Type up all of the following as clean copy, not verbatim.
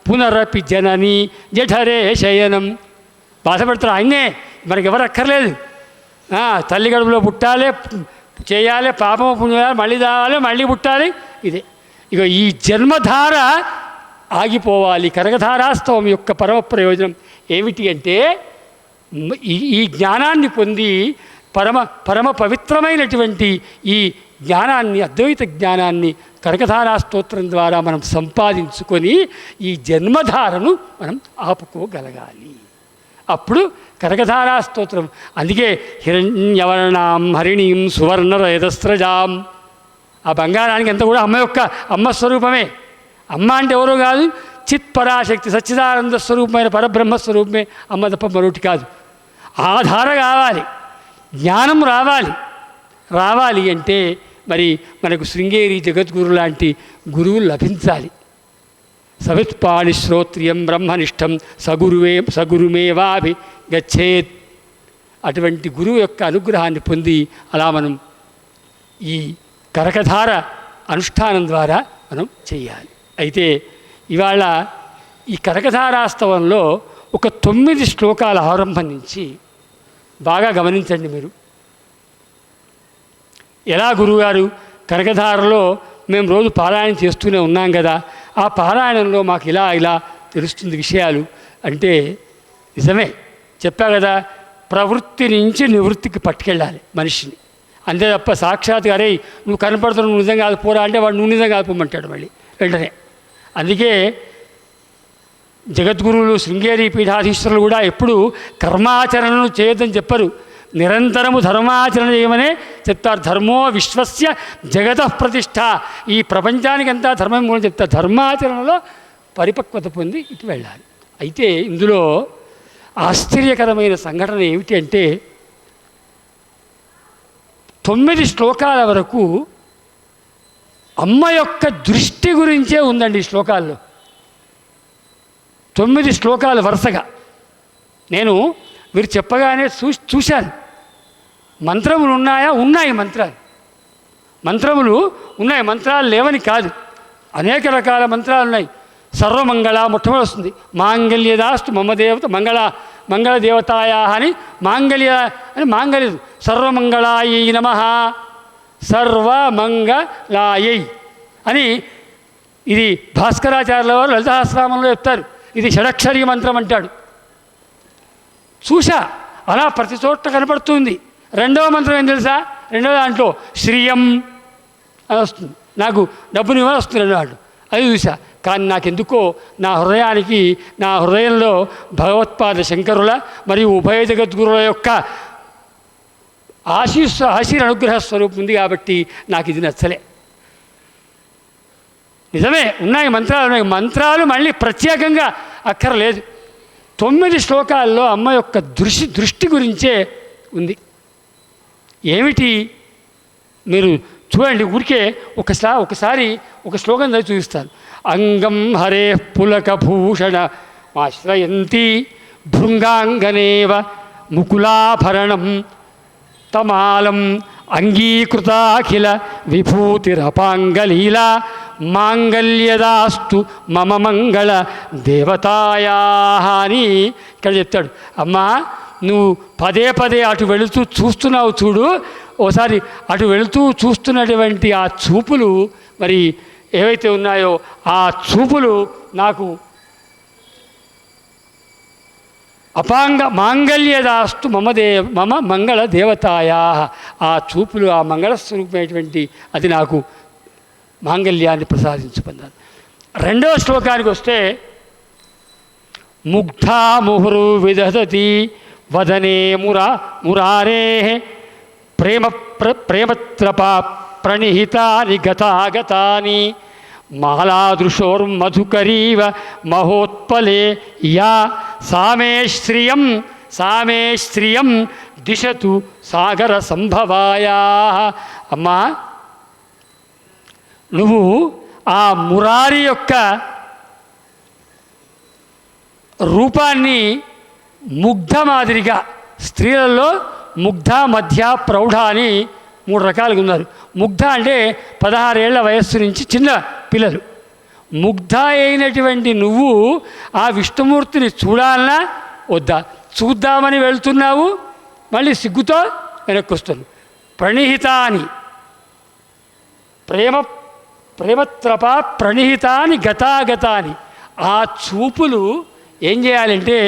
పునరపి జనని జఠరే శయనం. బాధపడతారు ఆయన్నే, మనకి ఎవరు అక్కర్లేదు. తల్లి గడుపులో పుట్టాలి, చేయాలి, పాపము పుణ్యాలి, మళ్ళీ దావాలి, మళ్ళీ పుట్టాలి. ఇదే ఇక ఈ జన్మధార ఆగిపోవాలి. కనకధారాస్తవం యొక్క పరమ ప్రయోజనం ఏమిటి అంటే ఈ జ్ఞానాన్ని పొంది పరమ పవిత్రమైనటువంటి ఈ జ్ఞానాన్ని, అద్వైత జ్ఞానాన్ని కనకధారా స్తోత్రం ద్వారా మనం సంపాదించుకొని ఈ జన్మధారను మనం ఆపుకోగలగాలి. అప్పుడు కనకధారా స్తోత్రం. అందుకే హిరణ్యవర్ణాం హరిణీం సువర్ణ రజస్రజాం. ఆ బంగారానికి అంతా కూడా అమ్మ స్వరూపమే. అమ్మ అంటే ఎవరో కాదు, చిత్ పరాశక్తి సచ్చిదానంద స్వరూపమైన పరబ్రహ్మస్వరూపమే అమ్మ తప్ప మరొకటి కాదు. ఆధార కావాలి, జ్ఞానం రావాలి అంటే మరి మనకు శృంగేరి జగద్గురు లాంటి గురువు లభించాలి. సవిత్పాణి శ్రోత్రియం బ్రహ్మనిష్టం సగురుమేవాభి గచ్చేత్. అటువంటి గురువు యొక్క అనుగ్రహాన్ని పొంది అలా మనం ఈ కనకధార అనుష్ఠానం ద్వారా మనం చేయాలి. అయితే ఇవాళ ఈ కనకధారాస్తవంలో ఒక 9 శ్లోకాల ఆరంభం నుంచి బాగా గమనించండి మీరు. ఎలా గురువుగారు కనకధారలో మేము రోజు పారాయణం చేస్తూనే ఉన్నాం కదా, ఆ పారాయణంలో మాకు ఇలా తెలుస్తుంది విషయాలు అంటే నిజమే చెప్పా కదా. ప్రవృత్తి నుంచి నివృత్తికి పట్టుకెళ్ళాలి మనిషిని. అంతే తప్ప సాక్షాత్గా అరే నువ్వు కనపడుతున్నావు, నువ్వు నిజంగా కాదు పోరా అంటే వాడు నువ్వు నిజంగా కాకపోమంటాడు మళ్ళీ వెంటనే. అందుకే జగద్గురువులు శృంగేరి పీఠాధీశ్వరులు కూడా ఎప్పుడు కర్మాచరణను చేయొద్దని చెప్పరు, నిరంతరము ధర్మాచరణ చేయమనే చెప్తారు. ధర్మో విశ్వస్య జగత ప్రతిష్ట. ఈ ప్రపంచానికి అంతా ధర్మం కూడా చెప్తారు. ధర్మాచరణలో పరిపక్వత పొంది ఇటు వెళ్ళాలి. అయితే ఇందులో ఆశ్చర్యకరమైన సంఘటన ఏమిటి అంటే 9 శ్లోకాల వరకు అమ్మ యొక్క దృష్టి గురించే ఉందండి ఈ శ్లోకాల్లో. 9 శ్లోకాలు వరుసగా నేను మీరు చెప్పగానే చూశాను. మంత్రములు ఉన్నాయా? ఉన్నాయి మంత్రములు ఉన్నాయి. మంత్రాలు లేవని కాదు, అనేక రకాల మంత్రాలు ఉన్నాయి. సర్వమంగళ మొట్టమొదటి వస్తుంది. మాంగళ్యదాస్తు మమ దేవత మంగళ దేవతాయా అని మాంగళ్య సర్వమంగళాయై నమః సర్వమంగళాయై అని ఇది భాస్కరాచార్యుల వారు లలితాసహస్రనామంలో చెప్తారు. ఇది షడక్షరీ మంత్రం అంటాడు. చూసా అలా ప్రతి చోట కనపడుతుంది. రెండవ మంత్రం ఏం తెలుసా? రెండవ దాంట్లో శ్రియం అని వస్తుంది. నాకు డబ్బుని ఇవ్వని వస్తుంది రెండో దాంట్లో, అది చూసా. కానీ నాకెందుకో నా హృదయంలో భగవత్పాద శంకరుల మరియు ఉభయ జగద్గురుల యొక్క ఆశీర్ అనుగ్రహ స్వరూపం ఉంది కాబట్టి నాకు ఇది నచ్చలే. నిజమే ఉన్నాయి మంత్రాలు మళ్ళీ ప్రత్యేకంగా అక్కర్లేదు. 9 శ్లోకాల్లో అమ్మ యొక్క దృష్టి గురించే ఉంది. ఏమిటి మీరు చూడండి, ఊరికే ఒకసారి ఒక శ్లోకం చదివి చూపిస్తాను. అంగం హరే పులకభూషణ ఆశ్రయంతి భృంగాంగనేవ ముకులాభరణం తమాలం అంగీకృతాఖిల విభూతిరపాంగలీలా మాంగళ్యదాస్తు మమ మంగళ దేవతాయా అని ఇక్కడ చెప్తాడు. అమ్మా నువ్వు పదే అటు వెళుతూ చూస్తున్నావు చూడు, ఓసారి అటు వెళుతూ చూస్తున్నటువంటి ఆ చూపులు మరి ఏవైతే ఉన్నాయో ఆ చూపులు నాకు మాంగళ్యదాస్తు మమ మంగళ దేవతాయా. ఆ చూపులు ఆ మంగళస్వరూపమైనటువంటి అది నాకు మాంగళ్యాన్ని ప్రసాదించుకున్నాను. రెండవ శ్లోకానికి వస్తే ముగ్ధా ముహురు విదధతి వదనే మురారే ప్రేమత్రపా ప్రణిహితాని గతాగతాని మాలాదృశోర్మధుకరీవ మహోత్పలే యా సామే శ్రియం దిశతు సాగర సంభవాయా. అమ్మా నువ్వు ఆ మురారి యొక్క రూపాన్ని ముగ్ధ మాదిరిగా, స్త్రీలలో ముగ్ధ మధ్య ప్రౌఢ అని 3 రకాలుగా ఉన్నారు. ముగ్ధ అంటే 16 ఏళ్ల వయస్సు నుంచి చిన్న పిల్లలు, ముగ్ధ అయినటువంటి నువ్వు ఆ విష్ణుమూర్తిని చూడాలన్నా వద్దా? చూద్దామని వెళ్తున్నావు, మళ్ళీ సిగ్గుతో వెనక్కి వస్తుంది. ప్రణిహితాని ప్రేమత్రప ప్రణిహితాని గతాగతాని. ఆ చూపులు ఏం చేయాలంటే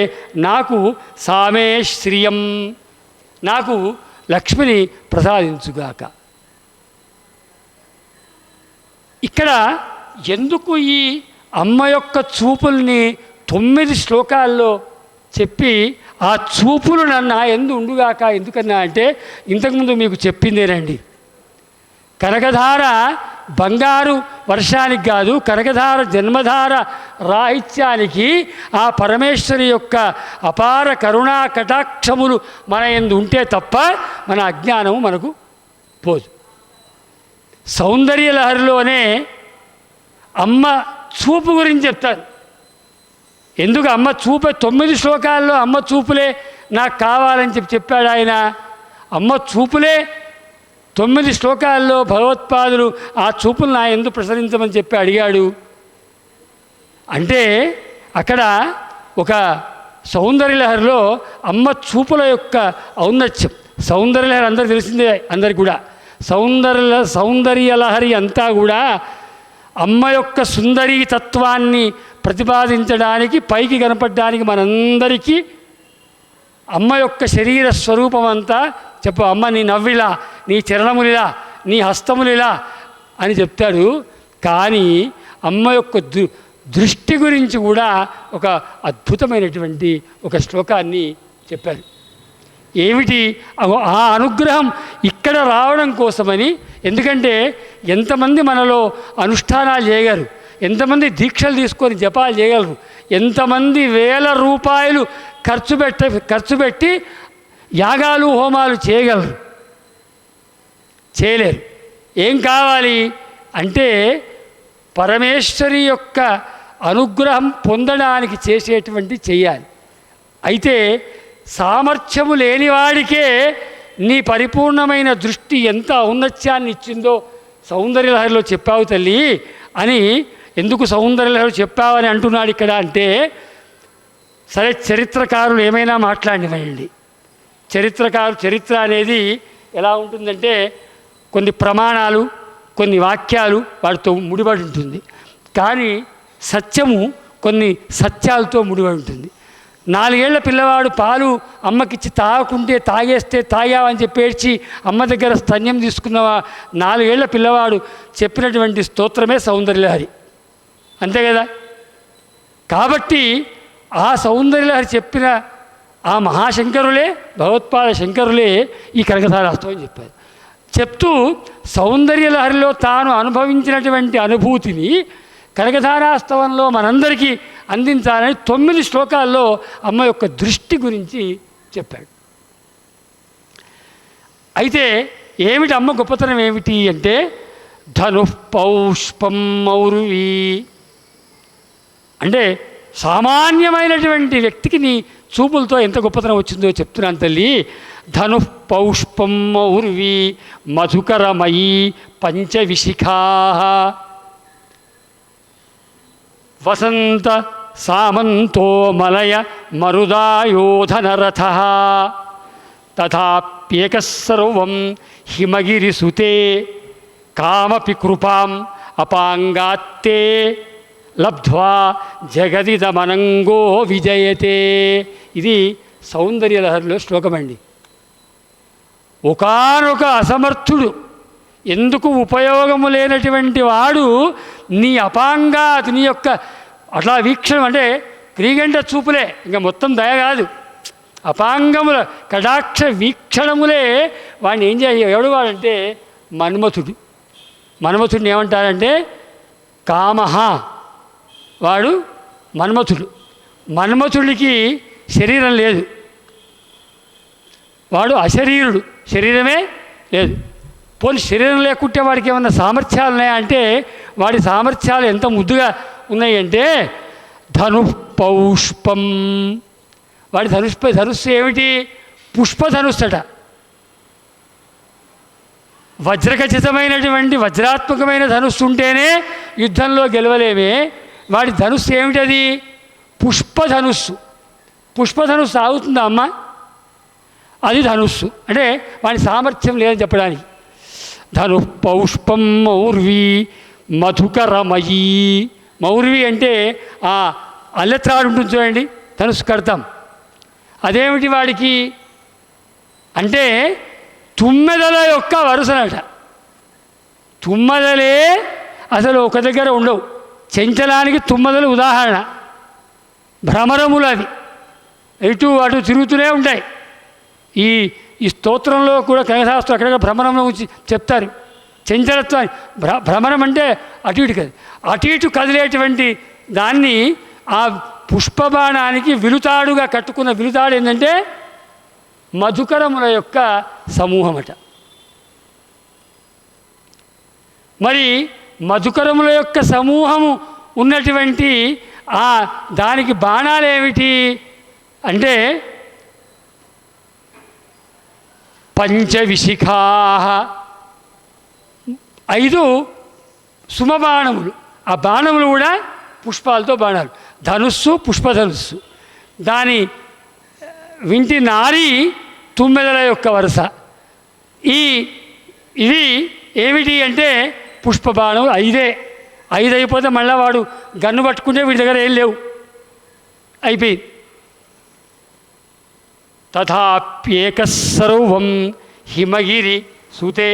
నాకు సామే శ్రియం, నాకు లక్ష్మిని ప్రసాదించుగాక. ఇక్కడ ఎందుకు ఈ అమ్మ యొక్క చూపుల్ని 9 శ్లోకాల్లో చెప్పి ఆ చూపులు నన్ను ఎందు ఉండుగాక ఎందుకన్నా అంటే ఇంతకుముందు మీకు చెప్పిందేనండి. కనకధార బంగారు వర్షానికి కాదు, కనకధార జన్మధార రాహిత్యానికి ఆ పరమేశ్వరి యొక్క అపార కరుణా కటాక్షములు మన యందు ఉంటే తప్ప మన అజ్ఞానము మనకు పోదు. సౌందర్య లహరిలోనే అమ్మ చూపు గురించి చెప్తారు. ఎందుకు అమ్మ చూపే 9 శ్లోకాల్లో అమ్మ చూపులే నాకు కావాలని చెప్పాడు ఆయన. అమ్మ చూపులే 9 శ్లోకాల్లో భగవత్పాదులు ఆ చూపులు నా ఎందుకు ప్రసరించమని చెప్పి అడిగాడు. అంటే అక్కడ ఒక సౌందర్యలహరిలో అమ్మ చూపుల యొక్క ఔన్నత్యం. సౌందర్యలహరి అందరికి తెలిసిందే, అందరికి కూడా. సౌందర్యలహరి అంతా కూడా అమ్మ యొక్క సుందరీ తత్వాన్ని ప్రతిపాదించడానికి, పైకి కనపడడానికి మనందరికీ అమ్మ యొక్క శరీర స్వరూపం అంతా చెప్పు. అమ్మ నీ నవ్విలా, నీ చరణములిలా, నీ హస్తములిలా అని చెప్తాడు. కానీ అమ్మ యొక్క దృష్టి గురించి కూడా ఒక అద్భుతమైనటువంటి ఒక శ్లోకాన్ని చెప్పారు. ఏమిటి ఆ అనుగ్రహం ఇక్కడ రావడం కోసమని. ఎందుకంటే ఎంతమంది మనలో అనుష్ఠానాలు చేయగలరు, ఎంతమంది దీక్షలు తీసుకొని జపాలు చేయగలరు, ఎంతమంది వేల రూపాయలు ఖర్చు పెట్టి యాగాలు హోమాలు చేయగలరు? చేయలేరు. ఏం కావాలి అంటే పరమేశ్వరి యొక్క అనుగ్రహం పొందడానికి చేసేటువంటి చెయ్యాలి. అయితే సామర్థ్యము లేనివాడికే నీ పరిపూర్ణమైన దృష్టి ఎంత ఔన్నత్యాన్ని ఇచ్చిందో సౌందర్యలహరిలో చెప్పావు తల్లి అని. ఎందుకు సౌందర్యలహరి చెప్పావని అంటున్నాడు ఇక్కడ అంటే, సరే చరిత్రకారులు ఏమైనా మాట్లాడినండి. చరిత్ర అనేది ఎలా ఉంటుందంటే కొన్ని ప్రమాణాలు, కొన్ని వాక్యాలు వాటితో ముడిపడి ఉంటుంది. కానీ సత్యము కొన్ని సత్యాలతో ముడిపడి ఉంటుంది. 4 ఏళ్ల పిల్లవాడు పాలు అమ్మకిచ్చి తాగేస్తే తాగావని చెప్పేసి అమ్మ దగ్గర స్తన్యం తీసుకున్న 4 ఏళ్ల పిల్లవాడు చెప్పినటువంటి స్తోత్రమే సౌందర్యలహరి, అంతే కదా. కాబట్టి ఆ సౌందర్యలహరి చెప్పిన ఆ మహాశంకరులే, భగవత్పాద శంకరులే ఈ కనకధారాస్తవం చెప్పారు. చెప్తూ సౌందర్యలహరిలో తాను అనుభవించినటువంటి అనుభూతిని కనకధారాస్తవంలో మనందరికీ అందించాలని 9 శ్లోకాల్లో అమ్మ యొక్క దృష్టి గురించి చెప్పాడు. అయితే ఏమిటి అమ్మ గొప్పతనం ఏమిటి అంటే ధను పౌష్పం మౌరువి అంటే సామాన్యమైనటువంటి వ్యక్తికి నీ చూపులతో ఎంత గొప్పతనం వచ్చిందో చెప్తున్నాను తల్లి. ధను పౌష్పం మౌర్వి మధుకరమయీ పంచవిశిఖా వసంత సామంతో మలయ మరుదాయోధనరథ తథాప్యేకః సర్వం హిమగిరిసుతే కామపి కృపాం అపాంగాత్తే లబ్ధ్వా జగదిదమనంగో విజయతే. ఇది సౌందర్యలహరిలో శ్లోకమండి. ఒకానొక అసమర్థుడు, ఎందుకు ఉపయోగము లేనటువంటి వాడు నీ అపాంగాత్, నీ యొక్క అట్లా వీక్షణం అంటే క్రీగంట చూపులే, ఇంకా మొత్తం దయ కాదు, అపాంగముల కటాక్ష వీక్షణములే వాడిని ఏం ఎవడు వాడంటే మన్మథుడు. మన్మథుడిని ఏమంటారంటే కామహ, వాడు మన్మథుడు. మన్మథుడికి శరీరం లేదు, వాడు అశరీరుడు, శరీరమే లేదు. పోనీ శరీరం లేకుంటే వాడికి ఏమన్నా సామర్థ్యాలు ఉన్నాయా అంటే వాడి సామర్థ్యాలు ఎంత ముద్దుగా ఉన్నాయంటే ధను పౌష్పం, వాడి ధనుస్సు ఏమిటి? పుష్పధనుస్సట. వజ్రఖచితమైనటువంటి వజ్రాత్మకమైన ధనుస్సు ఉంటేనే యుద్ధంలో గెలవలేమే. వాడి ధనుస్సు ఏమిటది? పుష్పధనుస్సు. పుష్పధనుస్సు ఆగుతుందా అమ్మ? అది ధనుస్సు అంటే వాడి సామర్థ్యం లేదని చెప్పడానికి. ధను పౌష్పం మౌర్వి మధుకరమయీ. మౌర్వి అంటే ఆ అల్లెత్రాడు ఉంటుంది చూడండి, ధనుస్సు కడతాం. అదేమిటి వాడికి అంటే తుమ్మెదల యొక్క వరుసనట. తుమ్మెదలే అసలు ఒక దగ్గర ఉండవు. చెంచలానికి తుమ్మెదలు ఉదాహరణ. భ్రమరములు అవి ఇటు అటు తిరుగుతూనే ఉంటాయి. ఈ స్తోత్రంలో కూడా కనకశాస్త్రం అక్కడక్కడ భ్రమరంలో ఉంచి చెప్తారు. చంచలత్వాన్ని భ్రమరం అంటే అటు ఇటు కది అటు ఇటు కదిలేటువంటి దాన్ని ఆ పుష్పబాణానికి విలుతాడుగా కట్టుకున్న విలుతాడు ఏంటంటే మధుకరముల యొక్క సమూహమట. మరి మధుకరముల యొక్క సమూహము ఉన్నటువంటి ఆ దానికి బాణాలు ఏమిటి అంటే పంచవిశిఖా, 5 సుమబాణములు. ఆ బాణములు కూడా పుష్పాలతో బాణాలు. ధనుస్సు పుష్పధనుస్సు. దాని వింటి నారి తుమ్మెదల యొక్క వరుస. ఇవి ఏమిటి అంటే పుష్పబాణం 5. 5 అయిపోతే మళ్ళీ వాడు గన్ను పట్టుకుంటే వీడి దగ్గర ఏం లేవు, అయిపోయింది. తథాప్యేక సర్వం హిమగిరి సుతే.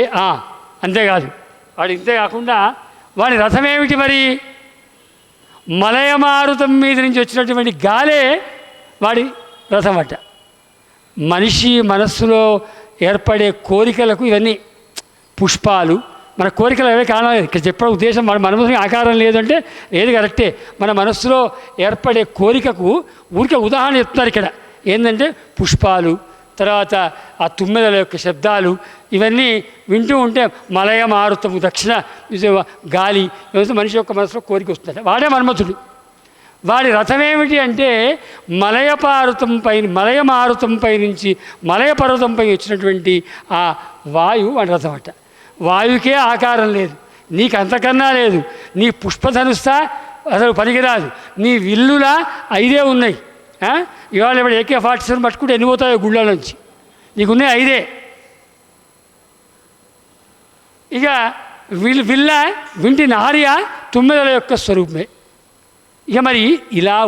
అంతేకాదు వాడు ఇంతే కాకుండా వాడి రథం ఏమిటి మరి? మలయమారుతం మీద నుంచి వచ్చినటువంటి గాలే వాడి రథం అట. మనిషి మనస్సులో ఏర్పడే కోరికలకు ఇవన్నీ పుష్పాలు. మన కోరికలు అవే కారణం. ఇక్కడ చెప్పే ఉద్దేశం మన మనసుకి ఆకారం లేదంటే ఏది కరెక్టే. మన మనస్సులో ఏర్పడే కోరికకు ఊరికే ఉదాహరణ చెప్తున్నారు ఇక్కడ. ఏంటంటే పుష్పాలు, తర్వాత ఆ తుమ్మెదల యొక్క శబ్దాలు, ఇవన్నీ వింటూ ఉంటే మలయమారుతము దక్షిణ గాలి మనిషి యొక్క మనసులో కోరిక వస్తుందట. వాడే మన్మథుడు. వాడి రథం ఏమిటి అంటే మలయమారుతంపై నుంచి మలయపర్వతంపై వచ్చినటువంటి ఆ వాయువు వాడి రథం అట. వాయువుకే ఆకారం లేదు, నీకు అంతకన్నా లేదు. నీ పుష్పధనుస్తా అసలు పనికిరాదు. నీ విల్లులా 5 ఉన్నాయి. ఇవాళ ఇప్పుడు AK-47 పట్టుకుంటే ఎన్ని పోతాయో గుళ్ళ నుంచి? నీకున్నాయి 5. ఇక వింటి నార్య తుమ్మెదల యొక్క స్వరూపమే. ఇక మరి ఇలా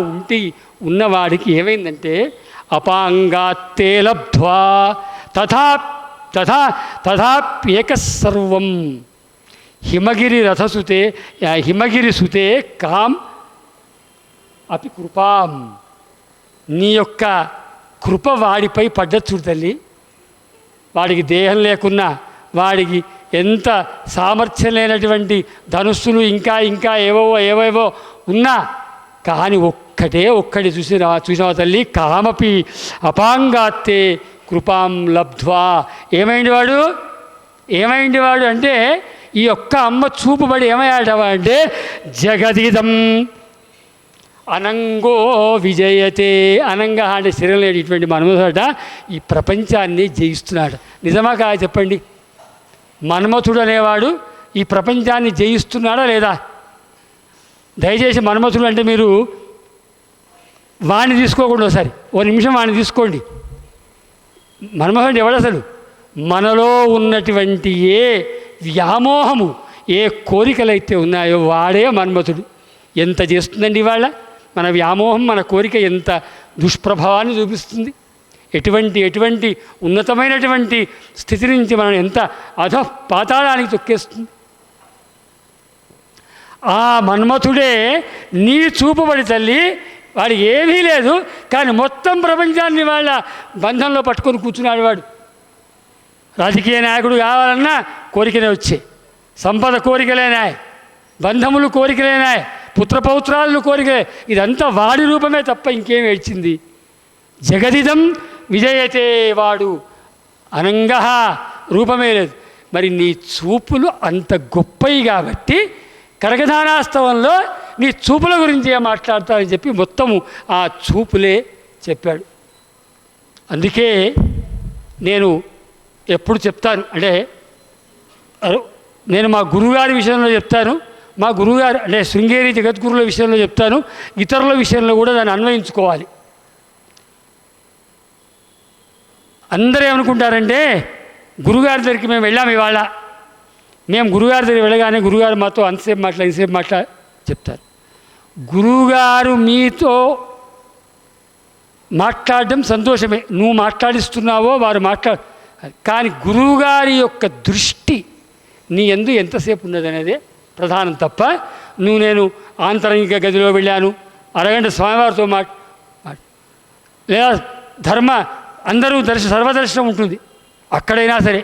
ఉన్నవాడికి ఏమైందంటే అపాంగాత్తే లబ్ధ్వా తథాప్యేక సర్వం హిమగిరి సుతే కాం అపి కృపాం. నీ యొక్క కృప వాడిపై పడ్డది చూడు తల్లి. వాడికి దేహం లేకున్నా, వాడికి ఎంత సామర్థ్యం లేనటువంటి ధనుస్సులు ఇంకా ఏవేవో ఉన్నా కానీ ఒక్కటి చూసినావా తల్లి? కామపి అపాంగాత్తే కృపాం లబ్ధ్వా. ఏమైంది వాడు అంటే ఈ ఒక్క అమ్మ చూపుబడి ఏమయ్యాడవా అంటే జగదిదం అనంగో విజయతే. అనంగా అంటే శరీరం లేనిటువంటి మన్మథుడట ఈ ప్రపంచాన్ని జయిస్తున్నాడు. నిజమా కాదు చెప్పండి? మన్మథుడు అనేవాడు ఈ ప్రపంచాన్ని జయిస్తున్నాడా లేదా? దయచేసి మన్మథుడు అంటే మీరు వాణ్ణి తీసుకోకుండా ఒకసారి ఓ నిమిషం వాణ్ణి తీసుకోండి. మన్మథుడు ఎవడు అసలు? మనలో ఉన్నటువంటి ఏ వ్యామోహము, ఏ కోరికలైతే ఉన్నాయో వాడే మన్మథుడు. ఎంత చేస్తుందండి ఇవాళ మన వ్యామోహం, మన కోరిక ఎంత దుష్ప్రభావాన్ని చూపిస్తుంది. ఎటువంటి ఉన్నతమైనటువంటి స్థితి నుంచి మనం ఎంత పాతాళానికి తొక్కేస్తుంది. ఆ మన్మథుడే నీ చూపుబడి తల్లి. వాడికి ఏమీ లేదు కానీ మొత్తం ప్రపంచాన్ని వాళ్ళ బంధంలో పట్టుకొని కూర్చున్నాడు వాడు. రాజకీయ నాయకుడు కావాలన్నా కోరికనే వచ్చే, సంపద కోరికలేనాయ్, బంధములు కోరికలేనాయ్, పుత్రపౌత్రాలు కోరికలే. ఇదంతా వాడి రూపమే తప్ప ఇంకేం ఏడ్చింది. జగదిదం విజయతే. వాడు అనంగా రూపమే లేదు. మరి నీ చూపులు అంత గొప్పవి కాబట్టి కనకధారాస్తవంలో నీ చూపుల గురించి మాట్లాడతానని చెప్పి మొత్తము ఆ చూపులే చెప్పాడు. అందుకే నేను ఎప్పుడు చెప్తాను అంటే నేను మా గురువుగారి విషయంలో చెప్తాను, మా గురువుగారు అంటే శృంగేరి జగద్గురుల విషయంలో చెప్తాను, ఇతరుల విషయంలో కూడా దాన్ని అన్వయించుకోవాలి. అందరూ ఏమనుకుంటారంటే గురుగారి దగ్గరికి మేము వెళ్ళాము ఇవాళ, మేము గురుగారి దగ్గరికి వెళ్ళగానే గురుగారు మాతో అంతసేపు ఇంతసేపు చెప్తారు. గురువుగారు మీతో మాట్లాడడం సంతోషమే, నువ్వు మాట్లాడిస్తున్నావో వారు కానీ గురువుగారి యొక్క దృష్టి నీ యందు ఎంతసేపు ఉన్నదనేదే ప్రధానం తప్ప నేను ఆంతరంగిక గదిలో వెళ్ళాను, అరగంట స్వామివారితో లేదా అందరూ సర్వదర్శనం ఉంటుంది, అక్కడైనా సరే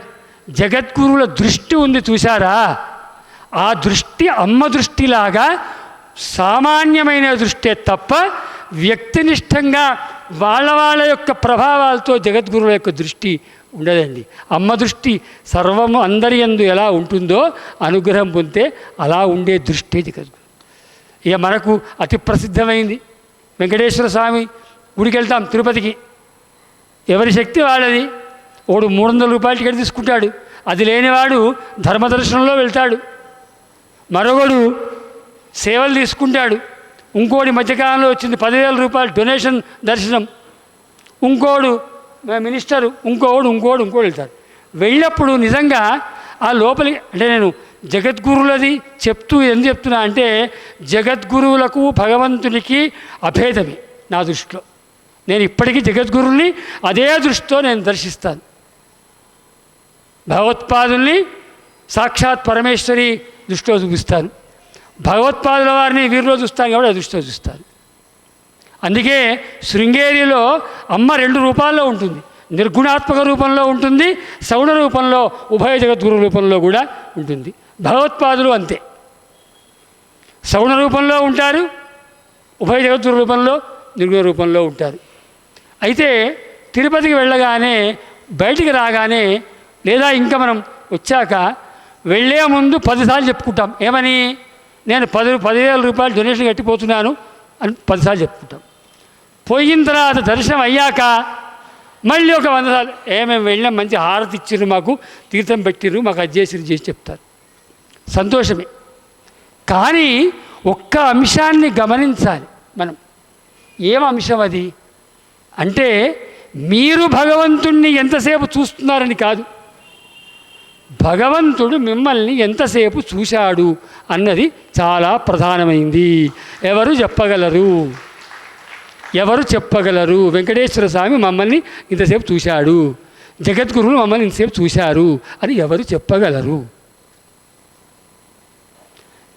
జగద్గురువుల దృష్టి ఉంది చూశారా, ఆ దృష్టి అమ్మ దృష్టిలాగా సామాన్యమైన దృష్టే తప్ప వ్యక్తినిష్టంగా వాళ్ళ యొక్క ప్రభావాలతో జగద్గురువుల యొక్క దృష్టి ఉండదండి. అమ్మ దృష్టి సర్వము అందరి యందు ఎలా ఉంటుందో అనుగ్రహం పొందితే అలా ఉండే దృష్టి జగద్గురు. ఇక మనకు అతి ప్రసిద్ధమైంది వెంకటేశ్వర స్వామి గుడికి వెళ్తాం తిరుపతికి, ఎవరి శక్తి వాళ్ళది. వాడు 300 రూపాయల టికెట్ తీసుకుంటాడు, అది లేనివాడు ధర్మదర్శనంలో వెళ్తాడు, మరొకడు సేవలు తీసుకుంటాడు, ఇంకోటి మధ్యకాలంలో వచ్చింది 10,000 రూపాయలు డొనేషన్ దర్శనం, ఇంకోడు మినిస్టరు, ఇంకోడు వెళ్తాడు. వెళ్ళినప్పుడు నిజంగా ఆ లోపలి అంటే నేను జగద్గురువులది ఎందుకు చెప్తున్నా అంటే జగద్గురువులకు భగవంతునికి అభేదమే నా దృష్టిలో. నేను ఇప్పటికీ జగద్గురుల్ని అదే దృష్టితో నేను దర్శిస్తాను. భగవత్పాదుల్ని సాక్షాత్ పరమేశ్వరి దృష్టిలో చూపిస్తాను, భగవత్పాదుల వారిని వీరిలో చూస్తాను కాబట్టి దృష్టిలో చూస్తాను. అందుకే శృంగేరిలో అమ్మ 2 రూపాల్లో ఉంటుంది, నిర్గుణాత్మక రూపంలో ఉంటుంది, సగుణ రూపంలో ఉభయ జగద్గురు రూపంలో కూడా ఉంటుంది. భగవత్పాదులు అంతే, సగుణ రూపంలో ఉంటారు, ఉభయ జగద్గురు రూపంలో నిర్గుణ రూపంలో ఉంటారు. అయితే తిరుపతికి వెళ్ళగానే బయటికి రాగానే లేదా ఇంకా మనం వచ్చాక వెళ్ళే ముందు 10 సార్లు చెప్పుకుంటాం, ఏమని, నేను 10,000 రూపాయలు డొనేషన్ కట్టిపోతున్నాను అని 10 సార్లు చెప్పుకుంటాం. పోయిన తర్వాత దర్శనం అయ్యాక మళ్ళీ ఒక 100 సార్లు మేము వెళ్ళినా మంచి హారతి ఇచ్చిర్రు, మాకు తీర్థం పెట్టిర్రు, మాకు అది చేసి చెప్తారు. సంతోషమే. కానీ ఒక్క అంశాన్ని గమనించాలి మనం. ఏం అంశం అది అంటే మీరు భగవంతుణ్ణి ఎంతసేపు చూస్తున్నారని కాదు, భగవంతుడు మిమ్మల్ని ఎంతసేపు చూశాడు అన్నది చాలా ప్రధానమైంది. ఎవరు చెప్పగలరు? వెంకటేశ్వర స్వామి మమ్మల్ని ఇంతసేపు చూశాడు, జగద్గురువులు మమ్మల్ని ఇంతసేపు చూశారు అని ఎవరు చెప్పగలరు?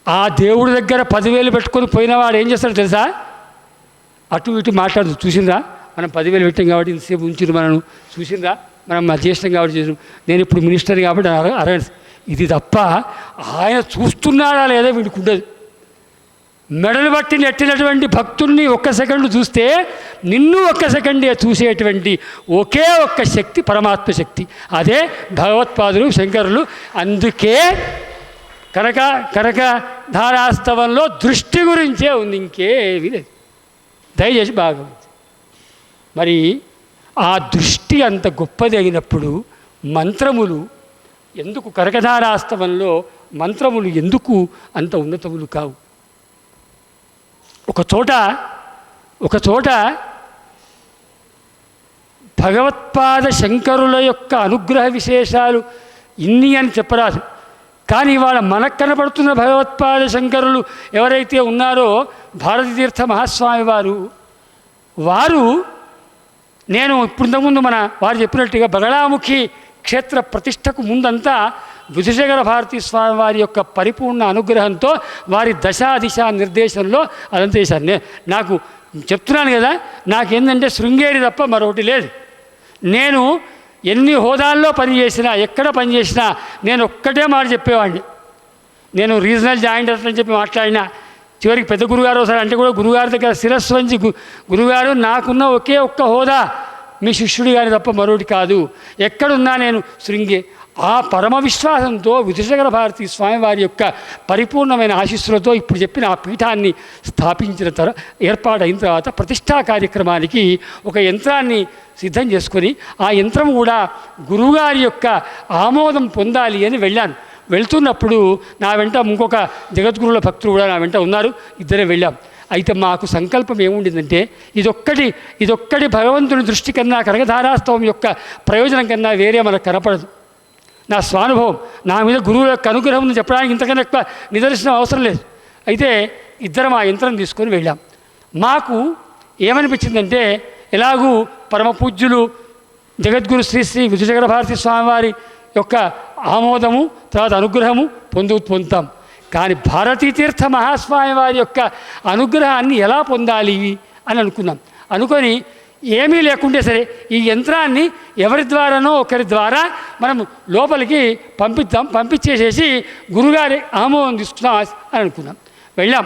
ఆ దేవుడి దగ్గర 10,000 పెట్టుకొని పోయినవాడు ఏం చేస్తాడు తెలుసా? అటు ఇటు మాట్లాడుతూ, చూసిందా మనం 10,000 పెట్టాం కాబట్టి ఇంతసేపు ఉంచిరు, మనం చూసిందా మనం చేసినాం కాబట్టి చేసినాం, నేను ఇప్పుడు మినిస్టర్ కాబట్టి ఇది తప్ప ఆయన చూస్తున్నాడా లేదా వీడికి ఉండదు. మెడలు బట్టి నెట్టినటువంటి భక్తుల్ని 1 సెకండ్ చూస్తే నిన్ను 1 సెకండే చూసేటువంటి ఒకే ఒక్క శక్తి పరమాత్మ శక్తి, అదే భగవత్పాదులు శంకరులు. అందుకే కనకధారాస్తవంలో దృష్టి గురించే ఉంది, ఇంకేమీ లేదు. దయచేసి బాగా మరి ఆ దృష్టి అంత గొప్పది అయినప్పుడు మంత్రములు ఎందుకు, కనకధారాస్తవంలో మంత్రములు ఎందుకు అంత ఉన్నతములు కావు? ఒక చోట భగవత్పాద శంకరుల యొక్క అనుగ్రహ విశేషాలు ఇన్ని అని చెప్పరాదు. కానీ ఇవాళ మనకు కనపడుతున్న భగవత్పాద శంకరులు ఎవరైతే ఉన్నారో భారతీతీర్థ మహాస్వామి వారు నేను ఇప్పుడు ఇంతకుముందు వారు చెప్పినట్టుగా బగళాముఖి క్షేత్ర ప్రతిష్టకు ముందంతా విధుశేఖర భారతీ స్వామి వారి యొక్క పరిపూర్ణ అనుగ్రహంతో వారి దిశ నిర్దేశంలో అదంతా చేశారు. నాకు చెప్తున్నాను కదా, నాకేంటంటే శృంగేరి తప్ప మరొకటి లేదు. నేను ఎన్ని హోదాల్లో పనిచేసినా, ఎక్కడ పనిచేసినా నేను ఒక్కటే మాట చెప్పేవాడిని. నేను రీజనల్ జాయింట్ డైరెక్టర్ అని చెప్పి మాట్లాడినా, చివరికి పెద్ద గురుగారు ఒకసారి అంటే కూడా గురుగారి దగ్గర శిరస్సు వంచి, గురుగారు నాకున్న ఒకే ఒక్క హోదా మీ శిష్యుడి గారి తప్ప మరొకటి కాదు, ఎక్కడున్నా నేను ఆ పరమ విశ్వాసంతో విధుశేఖర భారతీ స్వామి వారి యొక్క పరిపూర్ణమైన ఆశీస్సులతో ఇప్పుడు చెప్పిన ఆ పీఠాన్ని స్థాపించిన ఏర్పాటైన తర్వాత ప్రతిష్టా కార్యక్రమానికి ఒక యంత్రాన్ని సిద్ధం చేసుకొని ఆ యంత్రం కూడా గురువుగారి యొక్క ఆమోదం పొందాలి అని వెళ్ళాను. వెళ్తున్నప్పుడు నా వెంట ఇంకొక జగద్గురుల భక్తులు కూడా నా వెంట ఉన్నారు, ఇద్దరే వెళ్ళాం. అయితే మాకు సంకల్పం ఏముండిందంటే ఇదొక్కటి భగవంతుని దృష్టి కన్నా కనకధారాస్తవం యొక్క ప్రయోజనం కన్నా వేరే మనకు కనపడదు. నా స్వానుభవం, నా మీద గురువు యొక్క అనుగ్రహం చెప్పడానికి ఇంతకన్నా ఎక్కువ నిదర్శనం అవసరం లేదు. అయితే ఇద్దరం ఆ యంత్రం తీసుకొని వెళ్ళాం. మాకు ఏమనిపించిందంటే, ఎలాగూ పరమ పూజ్యులు జగద్గురు శ్రీ శ్రీ విజయనగర భారతీ స్వామివారి యొక్క ఆమోదము తర్వాత అనుగ్రహము పొందుతాం. కానీ భారతీ తీర్థ మహాస్వామి వారి యొక్క అనుగ్రహాన్ని ఎలా పొందాలి అని అనుకొని ఏమీ లేకుంటే సరే ఈ యంత్రాన్ని ఎవరి ద్వారానో ఒకరి ద్వారా మనం లోపలికి పంపించేసేసి గురుగారి ఆమోదం తీసుకుందాం అని అనుకున్నాం. వెళ్ళాం.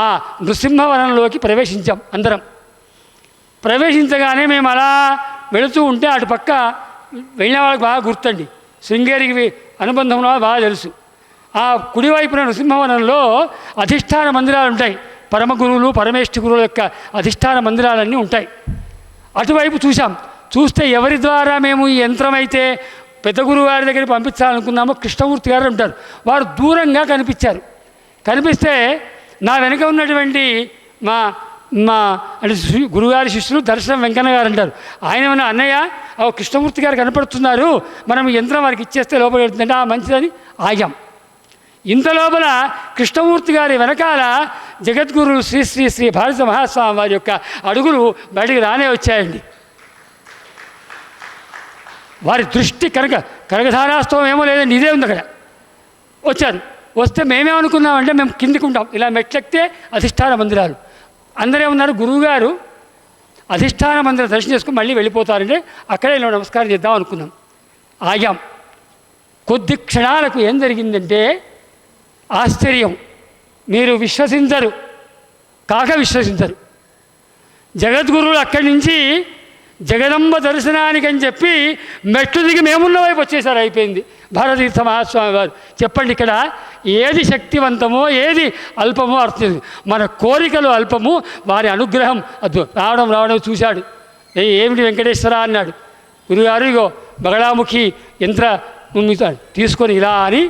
ఆ నృసింహవనంలోకి ప్రవేశించాం. అందరం ప్రవేశించగానే మేము అలా వెళుతూ ఉంటే అటు పక్క వెళ్ళిన వాళ్ళకి బాగా గుర్తండి, శృంగేరికి అనుబంధంలో బాగా తెలుసు. ఆ కుడివైపున నృసింహవనంలో అధిష్టాన మందిరాలు ఉంటాయి. పరమ గురువులు పరమేష్ఠి గురువుల యొక్క అధిష్టాన మందిరాలన్నీ ఉంటాయి. అటువైపు చూస్తే ఎవరి ద్వారా మేము ఈ యంత్రం అయితే పెద్ద గురువు గారి దగ్గరికి పంపించాలనుకున్నామో కృష్ణమూర్తి గారు ఉంటారు. వారు దూరంగా కనిపిస్తే నా వెనక ఉన్నటువంటి మా అంటే గురుగారి శిష్యులు దర్శనం వెంకన్న గారు అంటారు. ఆయన ఏమన్నా అన్నయ్య కృష్ణమూర్తి గారు కనపడుతున్నారు, మనం యంత్రం వారికి ఇచ్చేస్తే లోపల వెళ్తుందంటే మంచిదని ఆగాం. ఇంత లోపల కృష్ణమూర్తి గారి వెనకాల జగద్గురు శ్రీ శ్రీ శ్రీ భారత మహాస్వామి వారి యొక్క అడుగులు బయటికి రానే వచ్చాయండి. వారి దృష్టి కనకధారాస్తవం ఏమో లేదండి, ఇదే ఉంది అక్కడ. వస్తే మేమేమనుకున్నామంటే మేము కిందికి ఉంటాం, ఇలా మెట్లెక్కితే అధిష్టాన మందిరాలు. అందరే ఉన్నారు, గురువుగారు అధిష్టాన మందిరం దర్శనం చేసుకుని మళ్ళీ వెళ్ళిపోతారంటే అక్కడే ఇలా నమస్కారం చేద్దాం అనుకున్నాం. ఆగాం. కొద్ది క్షణాలకు ఏం జరిగిందంటే ఆశ్చర్యం, మీరు విశ్వసించరు. జగద్గురువులు అక్కడి నుంచి జగదంబ దర్శనానికని చెప్పి మెట్లు దిగి మేమున్న వైపు వచ్చేసారు. అయిపోయింది. భారతీర్థ మహాస్వామి వారు చెప్పండి, ఇక్కడ ఏది శక్తివంతమో ఏది అల్పమో అర్థం. మన కోరికలు అల్పము, వారి అనుగ్రహం రావడం చూశాడు. ఏమిటి వెంకటేశ్వర అన్నాడు. గురుగారు ఇగో బగళాముఖి యంత్ర తీసుకొని ఇలా అని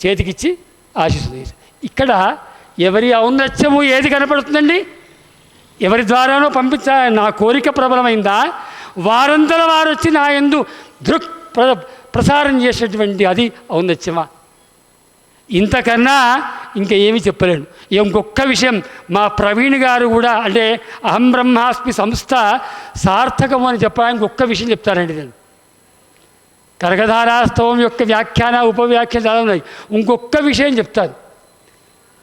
చేతికిచ్చి ఆశిస్తుంది. ఇక్కడ ఎవరి ఔన్నత్యము ఏది కనపడుతుందండి? ఎవరి ద్వారానో నా కోరిక ప్రబలమైందా, వారంతలో వారు వచ్చి నా యందు ప్రసారం చేసేటువంటి అది ఔన్నత్యమా? ఇంతకన్నా ఇంకా ఏమీ చెప్పలేను. ఇంకొక విషయం, మా ప్రవీణ్ గారు కూడా అంటే అహం బ్రహ్మాస్మి సంస్థ సార్థకము అని చెప్పడానికి ఒక్క విషయం చెప్తారండి. నేను కనకధారాస్తవం యొక్క వ్యాఖ్యాన ఉపవ్యాఖ్యాన చాలా ఉన్నాయి. ఇంకొక విషయం చెప్తాను,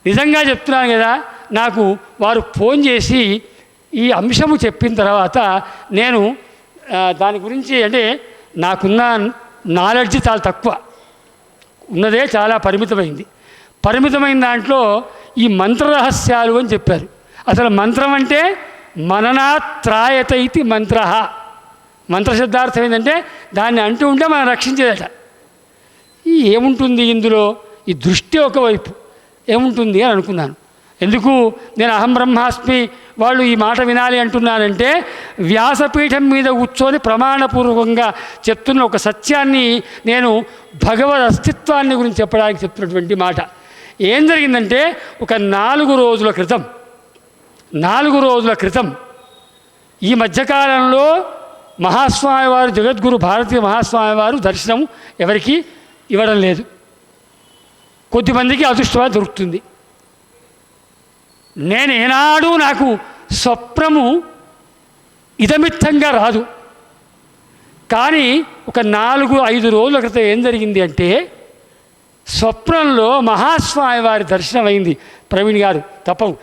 నిజంగా చెప్తున్నాను కదా. నాకు వారు ఫోన్ చేసి ఈ అంశము చెప్పిన తర్వాత నేను దాని గురించి అంటే నాకున్న నాలెడ్జ్ చాలా తక్కువ, ఉన్నదే చాలా పరిమితమైన దాంట్లో ఈ మంత్ర రహస్యాలు అని చెప్పారు. అసలు మంత్రం అంటే మననాత్రాయత ఇది మంత్ర. మంత్రశబ్దార్థం ఏంటంటే దాన్ని అంటూ ఉంటే మనం రక్షించేదట. ఏముంటుంది ఇందులో? ఈ దృష్టి ఒకవైపు ఏముంటుంది అని అనుకున్నాను. ఎందుకు నేను అహం బ్రహ్మాస్మి వాళ్ళు ఈ మాట వినాలి అంటున్నానంటే, వ్యాసపీఠం మీద కూర్చొని ప్రమాణపూర్వకంగా చెప్తున్న ఒక సత్యాన్ని నేను భగవద్ అస్తిత్వాన్ని గురించి చెప్పడానికి చెప్తున్నటువంటి మాట. ఏం జరిగిందంటే ఒక 4 రోజుల క్రితం ఈ మధ్యకాలంలో మహాస్వామి వారు జగద్గురు భారతీయ మహాస్వామి వారు దర్శనం ఎవరికి ఇవ్వడం లేదు. కొద్దిమందికి అదృష్టంగా దొరుకుతుంది. నేను ఏనాడు నాకు స్వప్నము ఇదమిత్తంగా రాదు. కానీ ఒక 4-5 రోజుల క్రితం ఏం జరిగింది అంటే స్వప్నంలో మహాస్వామి వారి దర్శనం అయింది. ప్రవీణ్ గారు తప్పవు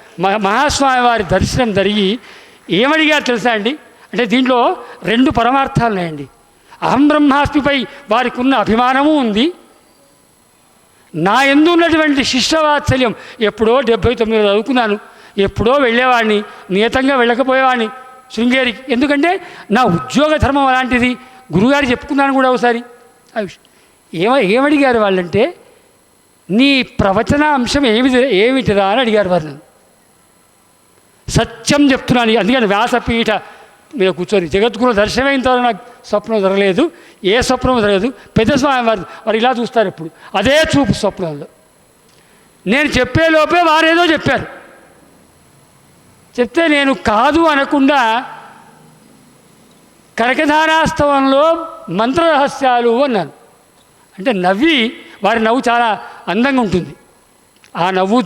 మహాస్వామి వారి దర్శనం జరిగి ఏమడిగారు తెలుసా అండి? అంటే దీంట్లో 2 పరమార్థాలు ఉన్నాయండి. అహం బ్రహ్మాస్మిపై వారికి ఉన్న అభిమానము ఉంది, నా యందు ఉన్నటువంటి శిష్యవాత్సల్యం. ఎప్పుడో 79 చదువుకున్నాను, ఎప్పుడో వెళ్ళేవాడిని, నియతంగా వెళ్ళకపోయేవాడిని శృంగేరికి. ఎందుకంటే నా ఉద్యోగ ధర్మం అలాంటిది. గురుగారు చెప్పుకున్నాను కూడా ఒకసారి. ఏమడిగారు వాళ్ళంటే, నీ ప్రవచన అంశం ఏమిటిరా అని అడిగారు వారు. నన్ను సత్యం చెప్తున్నాను. అందుకని వ్యాసపీఠ మీద కూర్చొని జగద్గురు దర్శనమైనంతవరకు నాకు స్వప్నం జరగలేదు, ఏ స్వప్నం జరగదు. పెద్ద స్వామి వారు ఇలా చూస్తారు ఎప్పుడు, అదే చూపు స్వప్నంలో. నేను చెప్పే లోపే వారేదో చెప్పారు. చెప్తే నేను కాదు అనకుండా కనకధారాస్తవంలో మంత్రరహస్యాలు అన్నాను. అంటే నవ్వి, వారి నవ్వు చాలా అందంగా ఉంటుంది. ఆ నవ్వు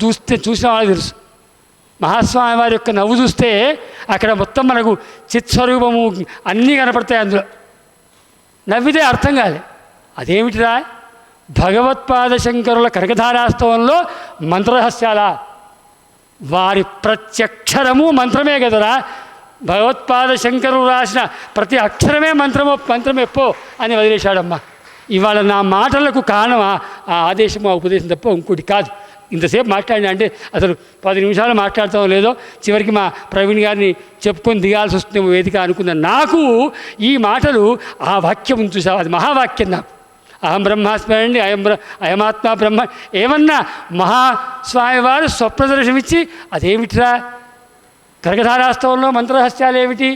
చూసిన వాళ్ళకి తెలుసు. మహాస్వామి వారి యొక్క నవ్వు చూస్తే అక్కడ మొత్తం మనకు చిత్స్వరూపము అన్నీ కనపడతాయి. అందులో నవ్వితే అర్థం కాలే. అదేమిటిరా, భగవత్పాద శంకరుల కనకధారాస్తవంలో మంత్రరహస్యాల, వారి ప్రత్యక్షరము మంత్రమే కదరా. భగవత్పాద శంకరులు రాసిన ప్రతి అక్షరమే మంత్రమే పో అని వదిలేశాడమ్మా. ఇవాళ నా మాటలకు కారణం ఆ ఆదేశం, ఆ ఉపదేశం తప్ప ఇంకోటి కాదు. ఇంతసేపు మాట్లాడినా అంటే అసలు 10 నిమిషాలు మాట్లాడతాం లేదో, చివరికి మా ప్రవీణ్ గారిని చెప్పుకొని దిగాల్సి వస్తుంది వేదిక అనుకున్న నాకు ఈ మాటలు, ఆ వాక్యం చూసావు, అది మహావాక్యం నాకు. అహం బ్రహ్మాస్మి, అయమాత్మ బ్రహ్మ ఏమన్నా మహాస్వామి వారు స్వప్న దర్శనమిచ్చి, అదేమిటిరా కనకధారాస్తవంలో మంత్రరహస్యాలు ఏమిటి,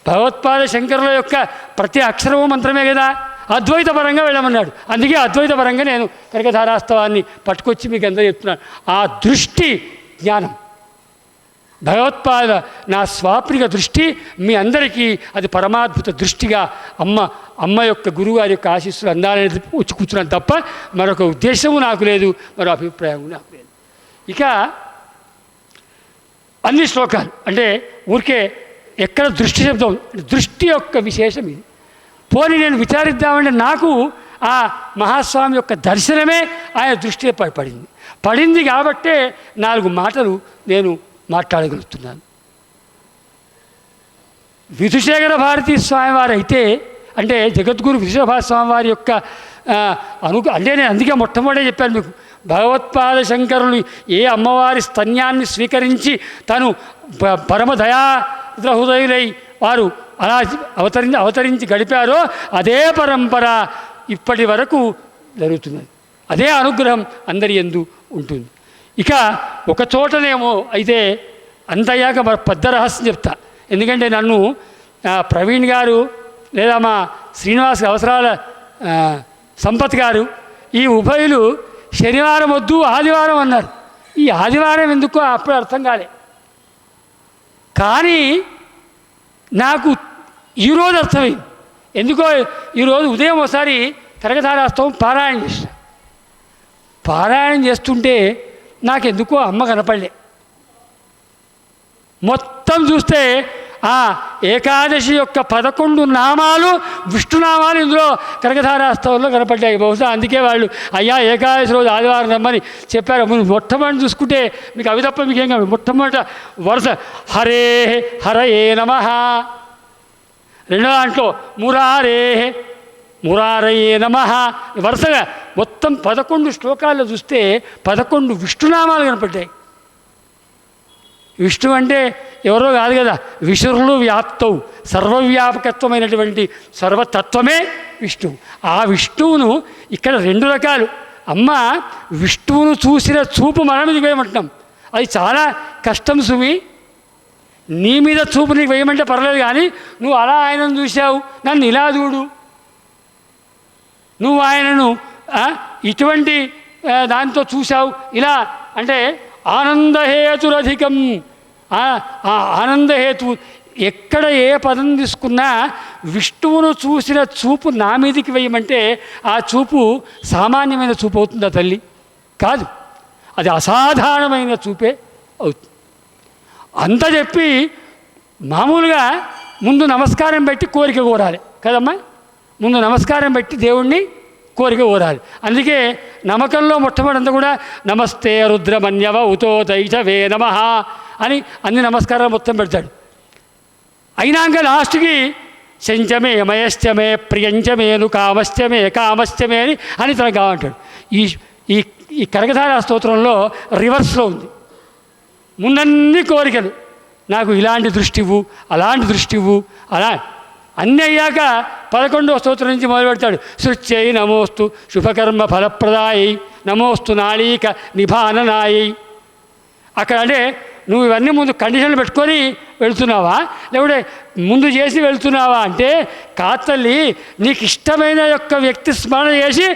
భగవత్పాద శంకరుల యొక్క ప్రతి అక్షరము మంత్రమే కదా, అద్వైత పరంగా వెళ్ళమన్నాడు. అందుకే అద్వైత పరంగా నేను కనకధారాస్తవాన్ని పట్టుకొచ్చి మీకు అందరూ చెప్తున్నాను. ఆ దృష్టి జ్ఞానం, భగవత్పాద నా స్వాప్నిక దృష్టి మీ అందరికీ అది పరమాద్భుత దృష్టిగా అమ్మ యొక్క గురువుగారి యొక్క ఆశీస్సులు అందాలని వచ్చి కూర్చున్నాను తప్ప మరొక ఉద్దేశము నాకు లేదు, మరో అభిప్రాయం నాకు లేదు. ఇక అన్ని శ్లోకాలు అంటే ఊరికే ఎక్కడ దృష్టి శబ్దం, దృష్టి యొక్క విశేషం ఇది. పోనీ నేను విచారిద్దామంటే నాకు ఆ మహాస్వామి యొక్క దర్శనమే ఆయన దృష్టి పడింది కాబట్టే 4 మాటలు నేను మాట్లాడగలుగుతున్నాను. విధుశేఖర భారతీ స్వామి వారు అయితే, అంటే జగద్గురు విధుశేఖర స్వామి వారి యొక్క అంటే నేను అందుకే మొట్టమొదటి చెప్పాను మీకు, భగవత్పాద శంకరులు ఏ అమ్మవారి స్తన్యాన్ని స్వీకరించి తను పరమదయాద్ర హృదయులై వారు అలా అవతరించి గడిపారో అదే పరంపర ఇప్పటి వరకు జరుగుతున్నది. అదే అనుగ్రహం అందరి యందు ఉంటుంది. ఇక ఒక చోటనేమో అయితే అంతయ్యాక పెద్ద రహస్యం చెప్తా. ఎందుకంటే నన్ను ప్రవీణ్ గారు లేదా మా శ్రీనివాస్ అవసరాల సంపత్ గారు ఈ ఉభయులు శనివారం వద్దు ఆదివారం అన్నారు. ఈ ఆదివారం ఎందుకో అప్పుడు అర్థం కాలే. కానీ నాకు ఈరోజు అర్థమైంది. ఎందుకో ఈరోజు ఉదయం ఒకసారి కనకధారాస్తవం పారాయణం చేసిన. పారాయణం చేస్తుంటే నాకెందుకో అమ్మ కనపడలే. మొత్తం చూస్తే ఆ ఏకాదశి యొక్క 11 నామాలు విష్ణునామాలు ఇందులో కనకధారాస్తవంలో కనపడ్డాయి. బహుశా అందుకే వాళ్ళు అయ్యా ఏకాదశి రోజు ఆదివారం రమ్మని చెప్పారు. మొట్టమొదటి చూసుకుంటే మీకు అవి తప్ప మీకు ఏం కాదు. మొట్టమొదట వరుస హరే హరయే నమః, రెండో దాంట్లో మురారయే నమః, వరుసగా మొత్తం 11 శ్లోకాల్లో చూస్తే 11 విష్ణునామాలు కనపడ్డాయి. విష్ణు అంటే ఎవరో కాదు కదా, విశురులు వ్యాప్తవు, సర్వవ్యాపకత్వమైనటువంటి సర్వతత్వమే విష్ణువు. ఆ విష్ణువును ఇక్కడ 2 రకాలు. అమ్మ విష్ణువును చూసిన చూపు మన మీద వేయమంటున్నాం, అది చాలా కష్టం సుమి. నీ మీద చూపు నీకు వేయమంటే పర్లేదు, కానీ నువ్వు అలా ఆయనను చూసావు, నన్ను ఇలా చూడు, నువ్వు ఆయనను ఇటువంటి దాంతో చూసావు ఇలా అంటే ఆనందహేతురధికం. ఆనందహేతు ఎక్కడ ఏ పదం తీసుకున్నా విష్ణువును చూసిన చూపు నా మీదికి వేయమంటే ఆ చూపు సామాన్యమైన చూపు అవుతుందా తల్లి? కాదు, అది అసాధారణమైన చూపే అవుతుంది. అంత చెప్పి మామూలుగా ముందు నమస్కారం పెట్టి కోరిక కోరాలి కదమ్మా. ముందు నమస్కారం పెట్టి దేవుణ్ణి కోరిక కోరాలి. అందుకే నమ్మకంలో మొట్టమొదటి కూడా నమస్తే రుద్రమన్యవ ఉతో దైజవే నమః అని అన్ని నమస్కారాలు మొత్తం పెడతాడు. అయినాక లాస్ట్కి శంచమే మయశ్చమే ప్రియంచమేను కామశ్చమే అని తనకు కావంటాడు. ఈ కనకధార స్తోత్రంలో రివర్స్లో ఉంది. ముందన్ని కోరికలు, నాకు ఇలాంటి దృష్టివు, అలాంటి దృష్టివు, అలా అన్నీ అయ్యాక 11వ స్తోత్రం నుంచి మొదలు పెడతాడు. శృత్యై నమోస్తు శుభకర్మ ఫలప్రదాయై నమోస్తు నాళీక నిభాననాయై. అక్కడ అంటే నువ్వు ఇవన్నీ ముందు కండిషన్లు పెట్టుకొని వెళ్తున్నావా, లేకపోతే ముందు చేసి వెళ్తున్నావా అంటే, కాతల్లి నీకు ఇష్టమైన యొక్క వ్యక్తి స్మరణ చేసి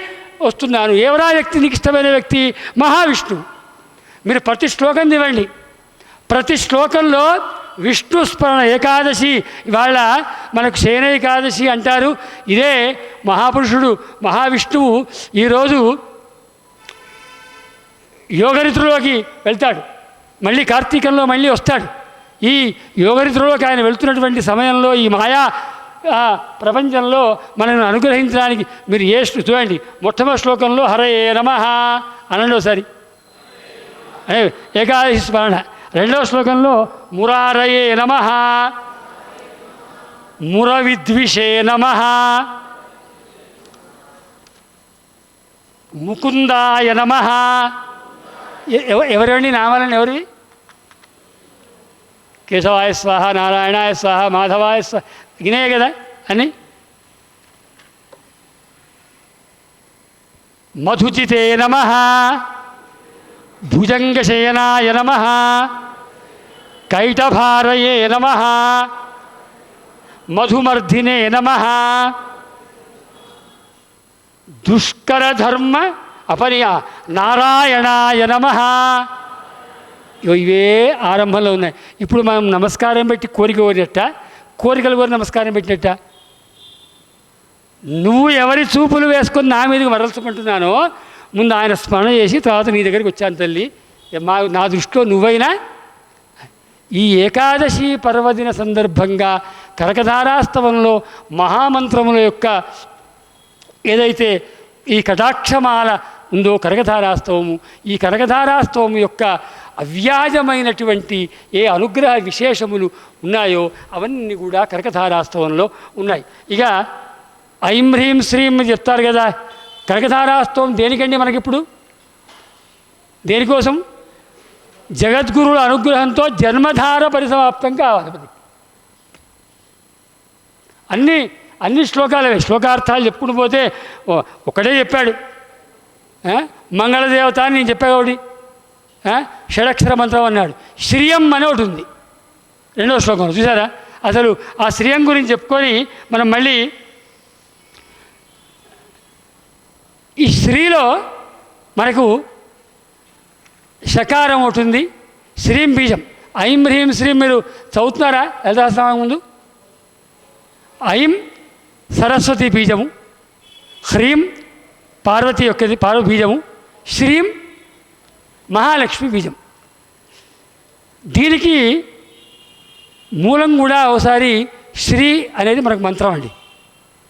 వస్తున్నాను. ఎవరా వ్యక్తి నీకు ఇష్టమైన వ్యక్తి? మహావిష్ణువు. మీరు ప్రతి శ్లోకం ఇవ్వండి, ప్రతి శ్లోకంలో విష్ణు స్మరణ. ఏకాదశి ఇవాళ మనకు శయన ఏకాదశి అంటారు. ఇదే మహాపురుషుడు మహావిష్ణువు ఈరోజు యోగరితులోకి వెళ్తాడు, మళ్ళీ కార్తీకంలో మళ్ళీ వస్తాడు. ఈ యోగరితులోకి ఆయన వెళ్తున్నటువంటి సమయంలో ఈ మాయా ప్రపంచంలో మనల్ని అనుగ్రహించడానికి మీరు చూడండి, మొట్టమొదటి శ్లోకంలో హరయే నమః అనండి ఒకసారి, ఏకాదశి స్మరణ. రెండవ శ్లోకంలో మురారయే నమః, మురవిద్విషే నమః, ముకుందాయ నమః. ఎవరెవరిని నామాలని ఎవరివి? కేశవాయ స్వాహ, నారాయణాయ స్వాహ, మాధవాయ స్వాహ, ఇనే కదా అని. మధుచితే నమః, భుజంగశయనాయ నమః, కైటభారయే నమః, మధుమర్ధినే నమః, దుష్కరధర్మ అపర్య నారాయణాయ నమః. ఇవే ఆరంభంలో ఉన్నాయి. ఇప్పుడు మనం నమస్కారం పెట్టి కోరిక కోరినట్ట, కోరికలు కోరి నమస్కారం పెట్టినట్ట. నువ్వు ఎవరి చూపులు వేసుకొని నా మీదకి మరల్చుకుంటున్నానో ముందు ఆయన స్మరణ చేసి తర్వాత నీ దగ్గరికి వచ్చాను తల్లి. నా దృష్టిలో నువ్వైనా ఈ ఏకాదశి పర్వదిన సందర్భంగా కనకధారాస్తవంలో మహామంత్రముల యొక్క ఏదైతే ఈ కటాక్షమాల ఉందో కనకధారాస్తవము, ఈ కనకధారాస్తవము యొక్క అవ్యాజమైనటువంటి ఏ అనుగ్రహ విశేషములు ఉన్నాయో అవన్నీ కూడా కనకధారాస్తవంలో ఉన్నాయి. ఇక ఐం హ్రీం శ్రీం చెప్తారు కదా. కనకధారాస్తవం దేనికండి మనకిప్పుడు? దేనికోసం? జగద్గురుల అనుగ్రహంతో జన్మధార పరిసమాప్తం కావాలి. అన్ని శ్లోకాలవే. శ్లోకార్థాలు చెప్పుకుంటూ పోతే ఒకటే చెప్పాడు. మంగళదేవత అని నేను చెప్పా ఒకటి, షడక్షర మంత్రం అన్నాడు. శ్రియం అని ఒకటి ఉంది రెండవ శ్లోకంలో, చూసారా? అసలు ఆ శ్రియం గురించి చెప్పుకొని మనం మళ్ళీ ఈ శ్రీలో మనకు షకారం ఒకటి ఉంది, శ్రీం బీజం. ఐం హ్రీం శ్రీం మీరు చదువుతున్నారా లలితాసహస్రనామం ముందు? ఐం సరస్వతి బీజము, హ్రీం పార్వతి యొక్కది పార్వతి బీజము, శ్రీం మహాలక్ష్మి బీజం. దీనికి మూలం కూడా ఒకసారి శ్రీ అనేది మనకు మంత్రం అండి.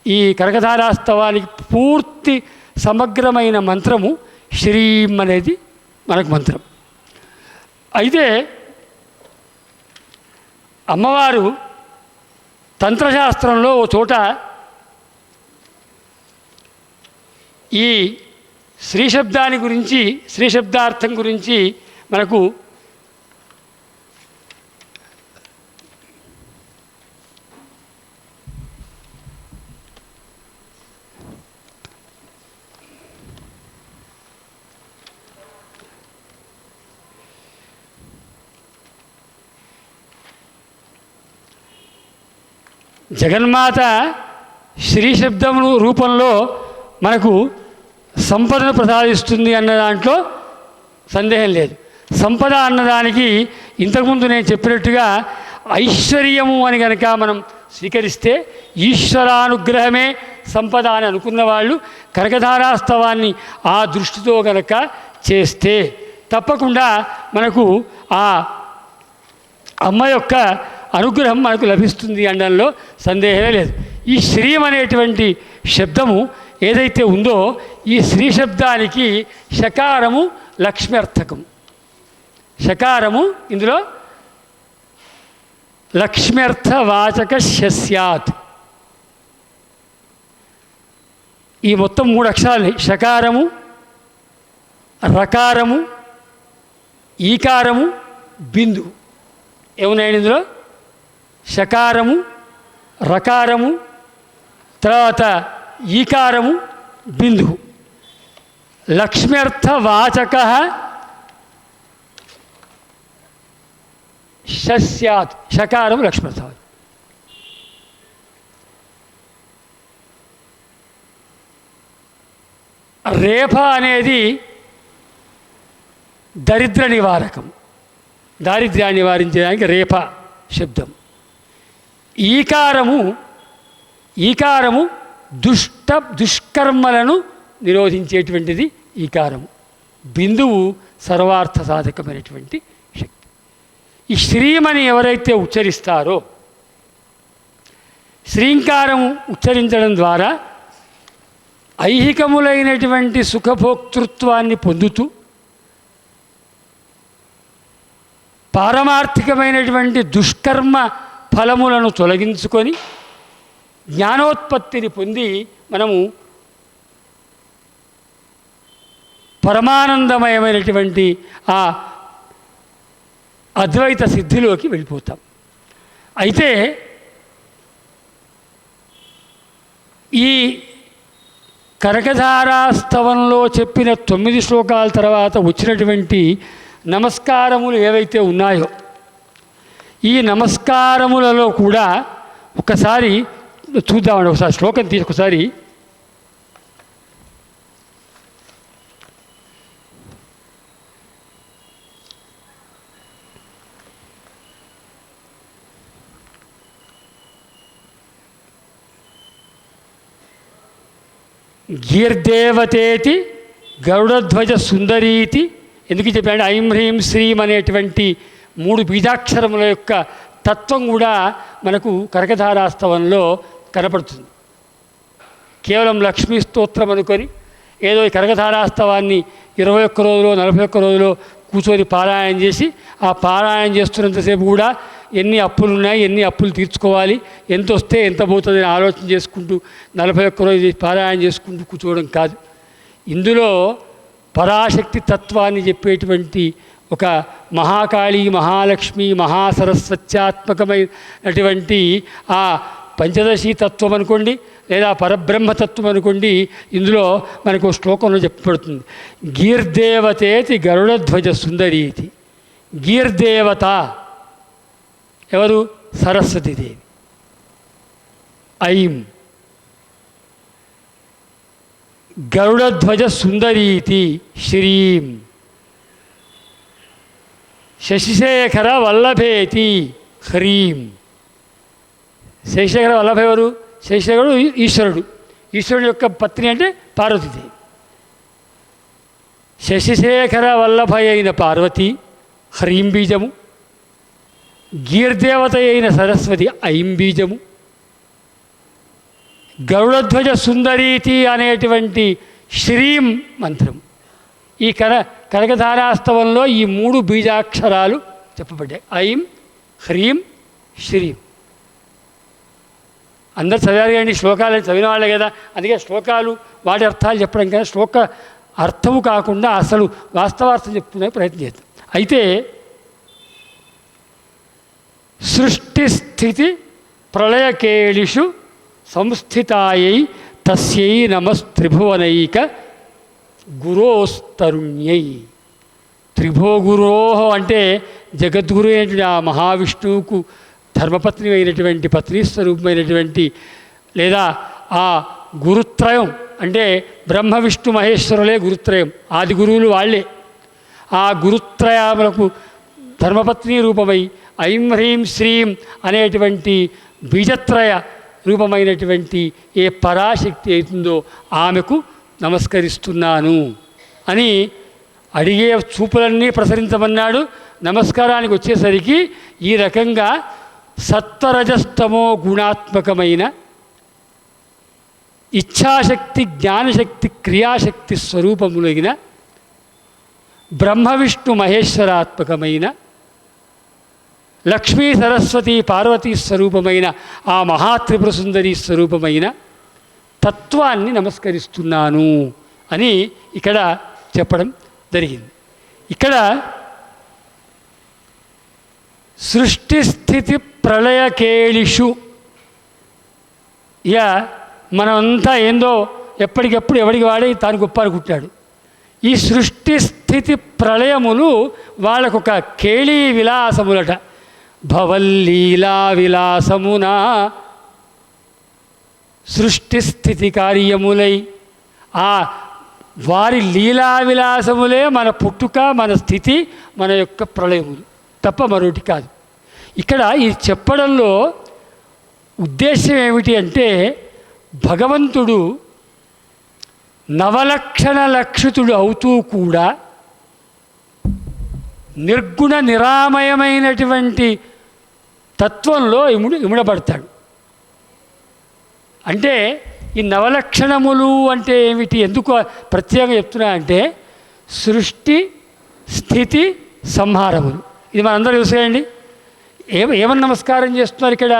ఈ కనకధారాస్తవానికి పూర్తి సమగ్రమైన మంత్రము శ్రీం అనేది మనకు మంత్రం. అయితే అమ్మవారు తంత్రశాస్త్రంలో ఓ చోట ఈ శ్రీ శబ్దాన్ని గురించి, శ్రీ శబ్దార్థం గురించి మనకు జగన్మాత శ్రీ శబ్దము రూపంలో మనకు సంపదను ప్రసాదిస్తుంది అన్న దాంట్లో సందేహం లేదు. సంపద అన్నదానికి ఇంతకుముందు నేను చెప్పినట్టుగా ఐశ్వర్యము అని కనుక మనం స్వీకరిస్తే ఈశ్వరానుగ్రహమే సంపద అని అనుకున్న వాళ్ళు కనకధారాస్తవాన్ని ఆ దృష్టితో కనుక చేస్తే తప్పకుండా మనకు ఆ అమ్మ యొక్క అనుగ్రహం మనకు లభిస్తుంది అనడంలో సందేహమే లేదు. ఈ శ్రీం అనేటువంటి శబ్దము ఏదైతే ఉందో ఈ శ్రీ శబ్దానికి షకారము లక్ష్మ్యర్థకం. షకారము ఇందులో లక్ష్మ్యర్థవాచక స్యాత్. ఈ మొత్తం 3 అక్షరాలు షకారము, రకారము, ఈకారము, బిందు. ఏమున్నాయండి ఇందులో? షకారము, రకారము, తర్వాత ఈకారము, బిందు. లక్ష్మ్యర్థవాచక షస్యాత్ షకారం లక్ష్మణస్వామి. రేఫ అనేది దరిద్ర నివారకం, దారిద్ర్యాన్ని నివారించడానికి రేఫ శబ్దం. ఈకారము దుష్కర్మలను నిరోధించేటువంటిది ఈకారము. బిందువు సర్వార్థ సాధకమైనటువంటి శక్తి. ఈ శ్రీమని ఎవరైతే ఉచ్చరిస్తారో, శ్రీంకారము ఉచ్చరించడం ద్వారా ఐహికములైనటువంటి సుఖభోక్తృత్వాన్ని పొందుతూ పారమార్థికమైనటువంటి దుష్కర్మ ఫలములను తొలగించుకొని జ్ఞానోత్పత్తిని పొంది మనము పరమానందమయమైనటువంటి ఆ అద్వైత సిద్ధిలోకి వెళ్ళిపోతాం. అయితే ఈ కనకధారాస్తవంలో చెప్పిన 9 శ్లోకాల తర్వాత వచ్చినటువంటి నమస్కారములు ఏవైతే ఉన్నాయో, ఈ నమస్కారములలో కూడా ఒకసారి చూద్దామండి. ఒకసారి శ్లోకం ఒకసారి గీర్దేవతేతి గరుడధ్వజ సుందరీతి ఎందుకు చెప్పాడు? ఐం హ్రీం శ్రీం అనేటువంటి 3 బీజాక్షరముల యొక్క తత్వం కూడా మనకు కనకధారాస్తవంలో కనపడుతుంది. కేవలం లక్ష్మీ స్తోత్రం అనుకొని ఏదో ఈ కనకధారాస్తవాన్ని 21 రోజులో 41 రోజులో కూర్చొని పారాయణం చేసి, ఆ పారాయణం చేస్తున్నంతసేపు కూడా ఎన్ని అప్పులు ఉన్నాయి, ఎన్ని అప్పులు తీర్చుకోవాలి, ఎంత వస్తే ఎంత పోతుంది అని ఆలోచన చేసుకుంటూ 41 రోజు పారాయణం చేసుకుంటూ కూర్చోవడం కాదు. ఇందులో పరాశక్తి తత్వాన్ని చెప్పేటువంటి ఒక మహాకాళి, మహాలక్ష్మి, మహాసరస్వత్యాత్మకమైనటువంటి ఆ పంచదశి తత్వం అనుకోండి, లేదా పరబ్రహ్మతత్వం అనుకోండి, ఇందులో మనకు శ్లోకంలో చెప్పబడుతుంది. గీర్దేవతేతి గరుడధ్వజ సుందరీతి. గీర్దేవత ఎవరు? సరస్వతీదేవి. ఐం గరుడధ్వజ సుందరీతి శ్రీం శశిశేఖర వల్లభేతి హ్రీం. శశిశేఖర వల్లభ ఎవరు? శశిశేఖరుడు ఈశ్వరుడు. ఈశ్వరుడు యొక్క పత్ని అంటే పార్వతీదేవి. శశిశేఖర వల్లభ అయిన పార్వతి హ్రీం బీజము, గీర్దేవత అయిన సరస్వతి ఐం బీజము, గరుడధ్వజ సుందరీతి అనేటువంటి శ్రీం మంత్రం. ఈ కనకధారాస్తవంలో ఈ 3 బీజాక్షరాలు చెప్పబడ్డాయి. ఐం హ్రీం శ్రీం. అందరు చదివారు కానీ శ్లోకాలు చదివిన వాళ్ళే కదా, అందుకే శ్లోకాలు వాటి అర్థాలు చెప్పడం కదా, శ్లోక అర్థము కాకుండా అసలు వాస్తవార్థం చెప్తున్న ప్రయత్నం చేద్దాం. అయితే సృష్టి స్థితి ప్రళయకేళిషు సంస్థితాయై తస్యై నమస్త్రిభువనైక గురోస్తరుణ్యై. త్రిభువగురో అంటే జగద్గురు అయినటువంటి ఆ మహావిష్ణువుకు ధర్మపత్ని అయినటువంటి పత్ని స్వరూపమైనటువంటి, లేదా ఆ గురుత్రయం అంటే బ్రహ్మ విష్ణు మహేశ్వరులే గురుత్రయం, ఆది గురువులు వాళ్ళే. ఆ గురుత్రయములకు ధర్మపత్ని రూపమై ఐం హ్రీం శ్రీం అనేటువంటి బీజత్రయ రూపమైనటువంటి ఏ పరాశక్తి అవుతుందో ఆమెకు నమస్కరిస్తున్నాను అని అడిగే చూపులన్నీ ప్రసరించమన్నాడు. నమస్కారానికి వచ్చేసరికి ఈ రకంగా సత్వరజస్తమో గుణాత్మకమైన ఇచ్ఛాశక్తి, జ్ఞానశక్తి, క్రియాశక్తి స్వరూపములైన బ్రహ్మ విష్ణు మహేశ్వరాత్మకమైన లక్ష్మీ సరస్వతి పార్వతీ స్వరూపమైన ఆ మహాత్రిపుర సుందరి స్వరూపమైన తత్వాన్ని నమస్కరిస్తున్నాను అని ఇక్కడ చెప్పడం జరిగింది. ఇక్కడ సృష్టి స్థితి ప్రళయకేళిషు, ఇక మనమంతా ఏందో ఎప్పటికెప్పుడు ఎవడికి వాడి తాను గొప్ప అనుకుంటాడు. ఈ సృష్టి స్థితి ప్రళయములు వాళ్ళకొక కేళీ విలాసములట. భవల్లీలా విలాసమున సృష్టి స్థితి కార్యములై ఆ వారి లీలా విలాసములే మన పుట్టుక, మన స్థితి, మన యొక్క ప్రళయములు తప్ప మరొకటి కాదు. ఇక్కడ ఇది చెప్పడంలో ఉద్దేశం ఏమిటి అంటే భగవంతుడు నవలక్షణ లక్షితుడు అవుతూ కూడా నిర్గుణ నిరామయమైనటువంటి తత్వంలో ఇముడబడతాడు. అంటే ఈ నవలక్షణములు అంటే ఏమిటి, ఎందుకు ప్రత్యేకంగా చెప్తున్నా అంటే సృష్టి స్థితి సంహారములు. ఇది మనందరూ చూసేయండి. ఏమని నమస్కారం చేస్తున్నారు ఇక్కడ?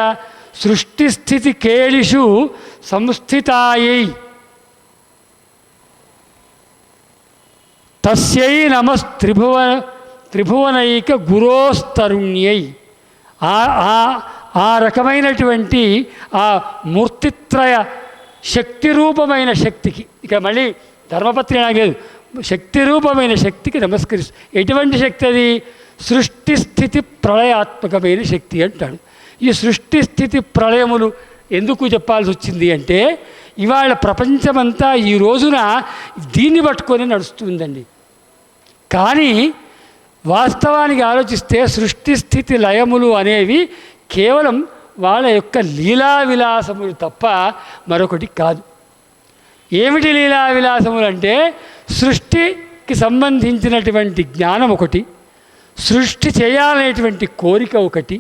సృష్టి స్థితి కేళిషు సంస్థితాయై తస్యై త్రిభువనైక గురోస్తరుణ్యై. ఆ రకమైనటువంటి ఆ మూర్తిత్రయ శక్తి రూపమైన శక్తికి, ఇక మళ్ళీ ధర్మపత్రి లేదు, శక్తి రూపమైన శక్తికి నమస్కరిస్తూ. ఎటువంటి శక్తి అది? సృష్టి స్థితి ప్రళయాత్మకమైన శక్తి అంటాడు. ఈ సృష్టి స్థితి ప్రళయములు ఎందుకు చెప్పాల్సి వచ్చింది అంటే ఇవాళ ప్రపంచమంతా ఈ రోజున దీన్ని పట్టుకొని నడుస్తుందండి. కానీ వాస్తవానికి ఆలోచిస్తే సృష్టి స్థితి లయములు అనేవి కేవలం వాళ్ళ యొక్క లీలా విలాసములు తప్ప మరొకటి కాదు. ఏమిటి లీలా విలాసములు అంటే సృష్టికి సంబంధించినటువంటి జ్ఞానం ఒకటి, సృష్టి చేయాలనేటువంటి కోరిక ఒకటి,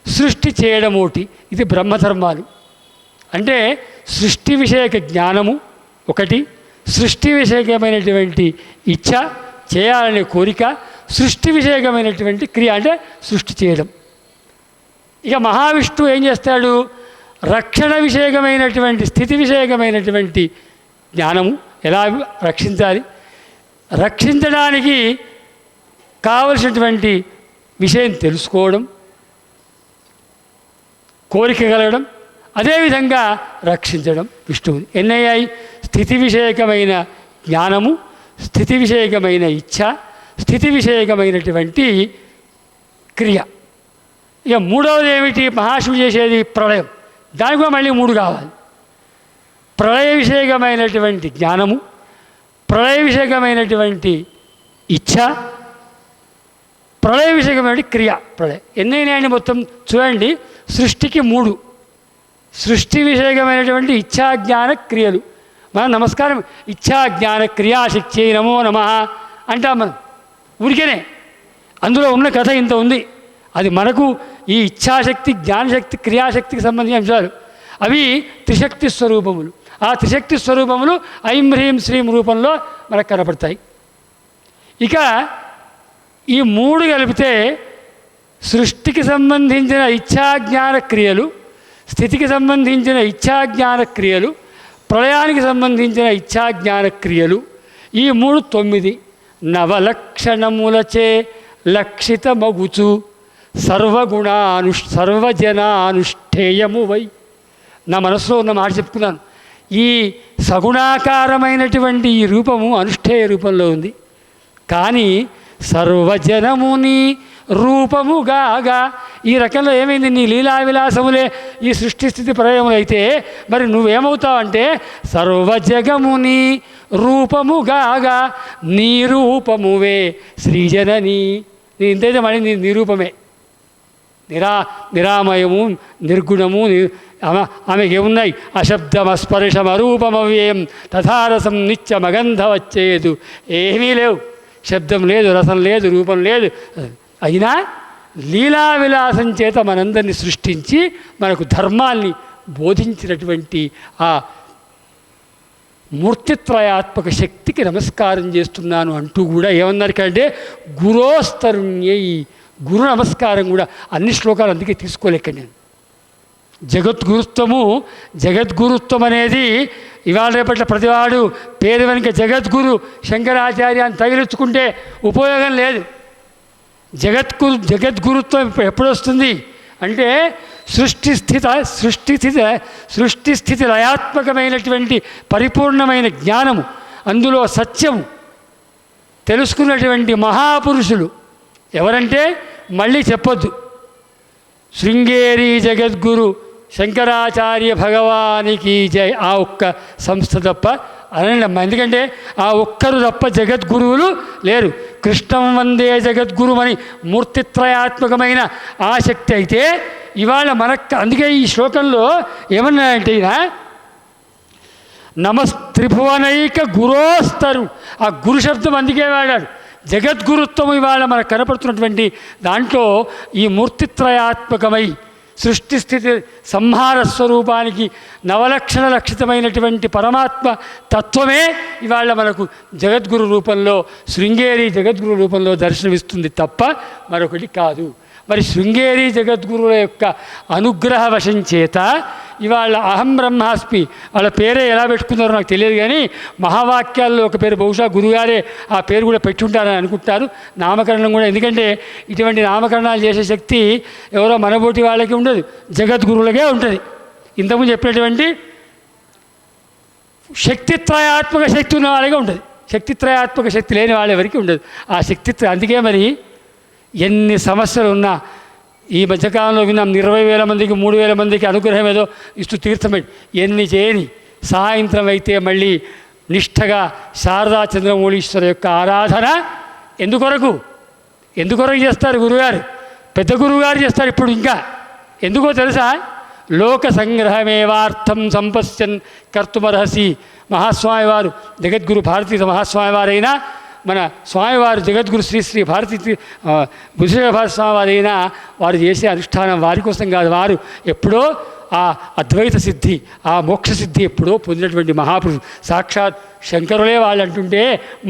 సృష్టి చేయడం ఒకటి. ఇది బ్రహ్మధర్మాలు. అంటే సృష్టి విషయక జ్ఞానము ఒకటి, సృష్టి విషయకమైనటువంటి ఇచ్ఛ, చేయాలనే కోరిక, సృష్టి విషయకమైనటువంటి క్రియ అంటే సృష్టి చేయడం. ఇక మహావిష్ణువు ఏం చేస్తాడు? రక్షణ విషయకమైనటువంటి స్థితి విషయకమైనటువంటి జ్ఞానము, ఎలా రక్షించాలి, రక్షించడానికి కావలసినటువంటి విషయం తెలుసుకోవడం, కోరిక కలగడం, అదేవిధంగా రక్షించడం విష్ణువు. ఎన్నయ్యాయి? స్థితి విషయకమైన జ్ఞానము, స్థితి విషయకమైన ఇచ్ఛ, స్థితి విషయకమైనటువంటి క్రియ. ఇక మూడవది ఏమిటి? మహాశివుడు చేసేది ప్రళయం. దానికి కూడా మళ్ళీ మూడు కావాలి. ప్రళయ విషయకమైనటువంటి జ్ఞానము, ప్రళయ విషయకమైనటువంటి ఇచ్ఛ, ప్రళయ విషయకమైన క్రియ. ప్రళయం ఎన్నైనాయండి మొత్తం చూడండి. సృష్టికి మూడు, సృష్టి విషయకమైనటువంటి ఇచ్ఛాజ్ఞాన క్రియలు. మనం నమస్కారం ఇచ్ఛాజ్ఞాన క్రియాశక్తి నమో నమః అంటాం మనం ఊరికేనే. అందులో ఉన్న కథ ఇంత ఉంది. అది మనకు ఈ ఇచ్ఛాశక్తి, జ్ఞానశక్తి, క్రియాశక్తికి సంబంధించిన అంశాలు. అవి త్రిశక్తి స్వరూపములు. ఆ త్రిశక్తి స్వరూపములు ఐం హ్రీం శ్రీం రూపంలో మనకు కనపడతాయి. ఇక ఈ మూడు కలిపితే సృష్టికి సంబంధించిన ఇచ్ఛాజ్ఞాన క్రియలు, స్థితికి సంబంధించిన ఇచ్ఛాజ్ఞాన క్రియలు, ప్రళయానికి సంబంధించిన ఇచ్ఛాజ్ఞాన క్రియలు, ఈ మూడు 9. నవలక్షణములచే లక్షితమగుచు సర్వజనానుష్ఠేయము వై. నా మనసులో ఉన్న మాట చెప్పుకున్నాను. ఈ సగుణాకారమైనటువంటి ఈ రూపము అనుష్ఠేయ రూపంలో ఉంది. కానీ సర్వజనముని రూపముగాగా ఈ రకంలో ఏమైంది? నీ లీలా విలాసములే ఈ సృష్టి స్థితి ప్రళయములైతే మరి నువ్వేమవుతావంటే సర్వజగముని రూపముగాగా నీ రూపమువే శ్రీజనని. నీ ఇంతైతే మళ్ళీ నీ నిరూపమే, నిరామయము, నిర్గుణము. ఆమెకి ఏమున్నాయి? అశబ్దమస్పర్శమరూపమవ్యయం తథారసం నిత్యమగంధవచ్చేదు. ఏమీ లేవు, శబ్దం లేదు, రసం లేదు, రూపం లేదు. అయినా లీలా విలాసం చేత మనందరినీ సృష్టించి మనకు ధర్మాల్ని బోధించినటువంటి ఆ మూర్తిత్రయాత్మక శక్తికి నమస్కారం చేస్తున్నాను అంటూ కూడా ఏమన్నారు కంటే గురోస్తరుణ్యై. గురు నమస్కారం కూడా అన్ని శ్లోకాలు అందుకే తీసుకోలేక నేను. జగద్గురుత్వం అనేది ఇవాళ రేపట్ల ప్రతివాడు పేరు వెనుక జగద్గురు శంకరాచార్య అని తగిలించుకుంటే ఉపయోగం లేదు. జగద్గురుత్వం ఎప్పుడు వస్తుంది అంటే సృష్టి స్థితి లయాత్మకమైనటువంటి పరిపూర్ణమైన జ్ఞానము, అందులో సత్యము తెలుసుకున్నటువంటి మహాపురుషులు ఎవరంటే మళ్ళీ చెప్పొద్దు. శృంగేరి జగద్గురు శంకరాచార్య భగవానికి జై. ఆ ఒక్క సంస్థ తప్ప అనండి. ఎందుకంటే ఆ ఒక్కరు తప్ప జగద్గురువులు లేరు. కృష్ణం వందే జగద్గురుమని మూర్తిత్రయాత్మకమైన ఆ శక్తి అయితే ఇవాళ మనకు, అందుకే ఈ శ్లోకంలో ఏమన్నాయంటే ఈయన నమస్త్రిభువనైక గురోస్తరు, ఆ గురు శబ్దం అందుకే వాడాడు. జగద్గురుత్వం ఇవాళ మనకు కనపడుతున్నటువంటి దాంట్లో ఈ మూర్తిత్రయాత్మకమై సృష్టి స్థితి సంహార స్వరూపానికి నవలక్షణ లక్షితమైనటువంటి పరమాత్మ తత్వమే ఇవాళ మనకు జగద్గురు రూపంలో, శృంగేరి జగద్గురు రూపంలో దర్శనమిస్తుంది తప్ప మరొకటి కాదు. మరి శృంగేరి జగద్గురుల యొక్క అనుగ్రహ వశం చేత ఇవాళ అహం బ్రహ్మాస్మి, వాళ్ళ పేరే ఎలా పెట్టుకున్నారో నాకు తెలియదు, కానీ మహావాక్యాల్లో ఒక పేరు బహుశా గురుగారే ఆ పేరు కూడా పెట్టుంటారని అనుకుంటారు. నామకరణం కూడా, ఎందుకంటే ఇటువంటి నామకరణాలు చేసే శక్తి ఎవరో మనబోటి వాళ్ళకి ఉండదు, జగద్గురువులకే ఉంటుంది. ఇంతకుముందు చెప్పినటువంటి శక్తిత్రయాత్మక శక్తి ఉన్న వాళ్ళకే ఉంటుంది, శక్తిత్రయాత్మక శక్తి లేని వాళ్ళ ఎవరికి ఉండదు ఆ శక్తిత్ర. అందుకే మరి ఎన్ని సమస్యలు ఉన్నా, ఈ మధ్యకాలంలో విన్నాం 20,000 మందికి 3,000 మందికి అనుగ్రహం ఏదో ఇస్తూ తీర్థమే ఎన్ని చేయని, సాయంత్రం అయితే మళ్ళీ నిష్ఠగా శారదా చంద్రమౌళీశ్వర యొక్క ఆరాధన ఎందుకొరకు చేస్తారు గురుగారు, పెద్ద గురువుగారు చేస్తారు. ఇప్పుడు ఇంకా ఎందుకో తెలుసా, లోక సంగ్రహమేవార్థం సంపశ్యన్ కర్తుమర్హసి. మహాస్వామివారు జగద్గురు భారతీయ మహాస్వామివారైనా, మన స్వామివారు జగద్గురు శ్రీ శ్రీ భారతీ భూషణ స్వామివారైనా వారు చేసే అనుష్ఠానం వారి కోసం కాదు, వారు ఎప్పుడో ఆ అద్వైత సిద్ధి, ఆ మోక్ష సిద్ధి ఎప్పుడో పొందినటువంటి మహాపురుషుడు. సాక్షాత్ శంకరులే వాళ్ళు అంటుంటే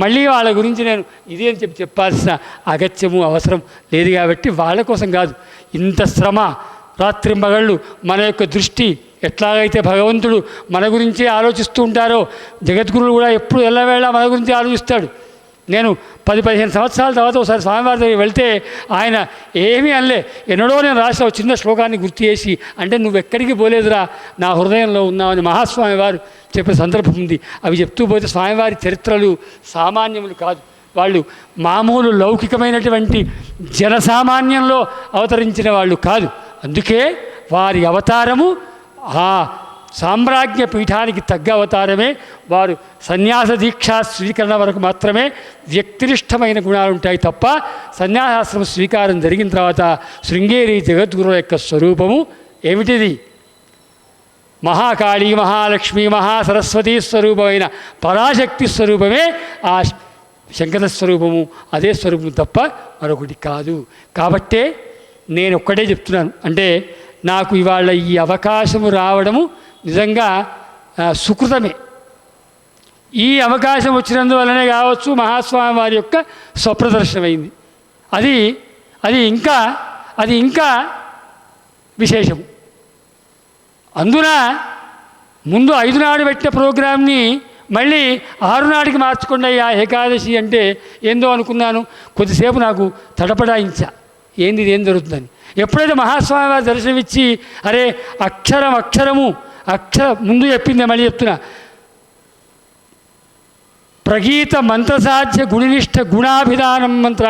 మళ్ళీ వాళ్ళ గురించి నేను ఇది అని చెప్పాల్సిన అగత్యము అవసరం లేదు. కాబట్టి వాళ్ళ కోసం కాదు ఇంత శ్రమ, రాత్రింబగళ్ళు మన యొక్క దృష్టి ఎట్లాగైతే భగవంతుడు మన గురించే ఆలోచిస్తూ ఉంటారో, జగద్గురువులు కూడా ఎప్పుడు ఎల్లవేళ మన గురించి ఆలోచిస్తాడు. నేను 10-15 సంవత్సరాల తర్వాత ఒకసారి స్వామివారి దగ్గరికి వెళ్తే ఆయన ఏమీ అనలే, ఎన్నడో నేను రాసిన ఒక చిన్న శ్లోకాన్ని గుర్తు చేసి, అంటే నువ్వు ఎక్కడికి పోలేదురా, నా హృదయంలో ఉన్నావని మహాస్వామి వారు చెప్పిన సందర్భం ఉంది. అవి చెప్తూ పోతే స్వామివారి చరిత్రలు సామాన్యములు కాదు, వాళ్ళు మామూలు లౌకికమైనటువంటి జనసామాన్యంలో అవతరించిన వాళ్ళు కాదు. అందుకే వారి అవతారము ఆ సామ్రాజ్ఞ పీఠానికి తగ్గ అవతారమే. వారు సన్యాస దీక్షా స్వీకరణ వరకు మాత్రమే వ్యక్తినిష్టమైన గుణాలు ఉంటాయి తప్ప, సన్యాసాశ్రమ స్వీకారం జరిగిన తర్వాత శృంగేరి జగద్గురుల యొక్క స్వరూపము ఏమిటిది? మహాకాళీ, మహాలక్ష్మి, మహాసరస్వతీ స్వరూపమైన పరాశక్తి స్వరూపమే ఆ శంకర స్వరూపము. అదే స్వరూపం తప్ప మరొకటి కాదు. కాబట్టే నేను ఒక్కటే చెప్తున్నాను, అంటే నాకు ఇవాళ ఈ అవకాశము రావడము నిజంగా సుకృతమే. ఈ అవకాశం వచ్చినందువల్లనే కావచ్చు మహాస్వామి వారి యొక్క స్వప్రదర్శనమైంది. అది ఇంకా విశేషము. అందున ముందు 5 నాడు పెట్టిన ప్రోగ్రామ్ని మళ్ళీ 6 నాటికి మార్చుకోండి ఆ ఏకాదశి అంటే ఏందో అనుకున్నాను. కొద్దిసేపు నాకు తడపడాయించా, ఏంది ఏం జరుగుతుందని. ఎప్పుడైతే మహాస్వామి వారి దర్శనమిచ్చి, అరే అక్షరము ముందు చెప్పిందే మళ్ళీ చెప్తున్నా, ప్రగీత మంత్రసాధ్య గుణనిష్ట గుణాభిధానం మంత్ర.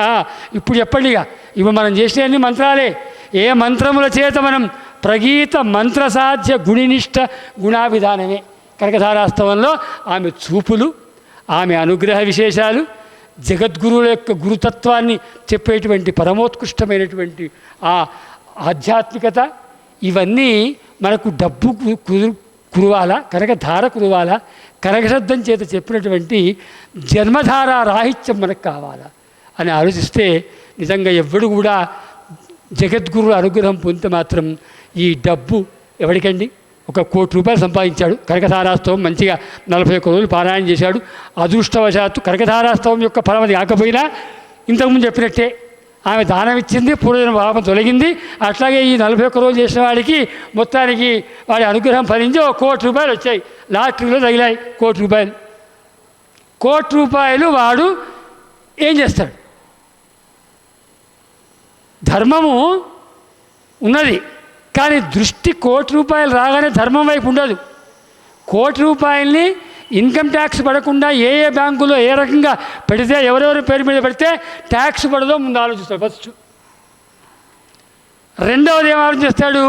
ఇప్పుడు చెప్పండిగా, ఇవి మనం చేసే అన్ని మంత్రాలే. ఏ మంత్రముల చేత మనం ప్రగీత మంత్రసాధ్య గుణనిష్ట గుణాభిధానమే. కనకధారాస్తవంలో ఆమె చూపులు, ఆమె అనుగ్రహ విశేషాలు, జగద్గురువుల యొక్క గురుతత్వాన్ని చెప్పేటువంటి పరమోత్కృష్టమైనటువంటి ఆ ఆధ్యాత్మికత, ఇవన్నీ మనకు డబ్బు కురవాలా, కనకధార కురవాలా, కనకశబ్దం చేత చెప్పినటువంటి జన్మధార రాహిత్యం మనకు కావాలా అని ఆలోచిస్తే నిజంగా ఎవ్వడు కూడా జగద్గురు అనుగ్రహం పొందితే మాత్రం ఈ డబ్బు ఎవరికండి? 1 కోటి రూపాయలు సంపాదించాడు, కనకధారాస్తవం మంచిగా 41 రోజులు పారాయణ చేశాడు. అదృష్టవశాత్తు కనకధారాస్తవం యొక్క ఫలం అది కాకపోయినా ఇంతకుముందు చెప్పినట్టే ఆమె దానం ఇచ్చింది, పూర్వజన్మ పాపం తొలగింది. అట్లాగే ఈ 41 రోజులు చేసిన వాడికి మొత్తానికి వాడి అనుగ్రహం ఫలించి 1 కోటి రూపాయలు వచ్చాయి. లాటరీలో తగిలాయి 1 కోటి రూపాయలు. 1 కోటి రూపాయలు వాడు ఏం చేస్తాడు? ధర్మము ఉన్నది, కానీ దృష్టి 1 కోటి రూపాయలు రాగానే ధర్మం వైపు ఉండదు. 1 కోటి రూపాయలని ఇన్కమ్ ట్యాక్స్ పడకుండా ఏ బ్యాంకులో ఏ రకంగా పెడితే, ఎవరెవరి పేరు మీద పెడితే ట్యాక్స్ పడదో ముందు ఆలోచిస్తారు ఫస్ట్. రెండవది ఏం ఆలోచన చేస్తాడు,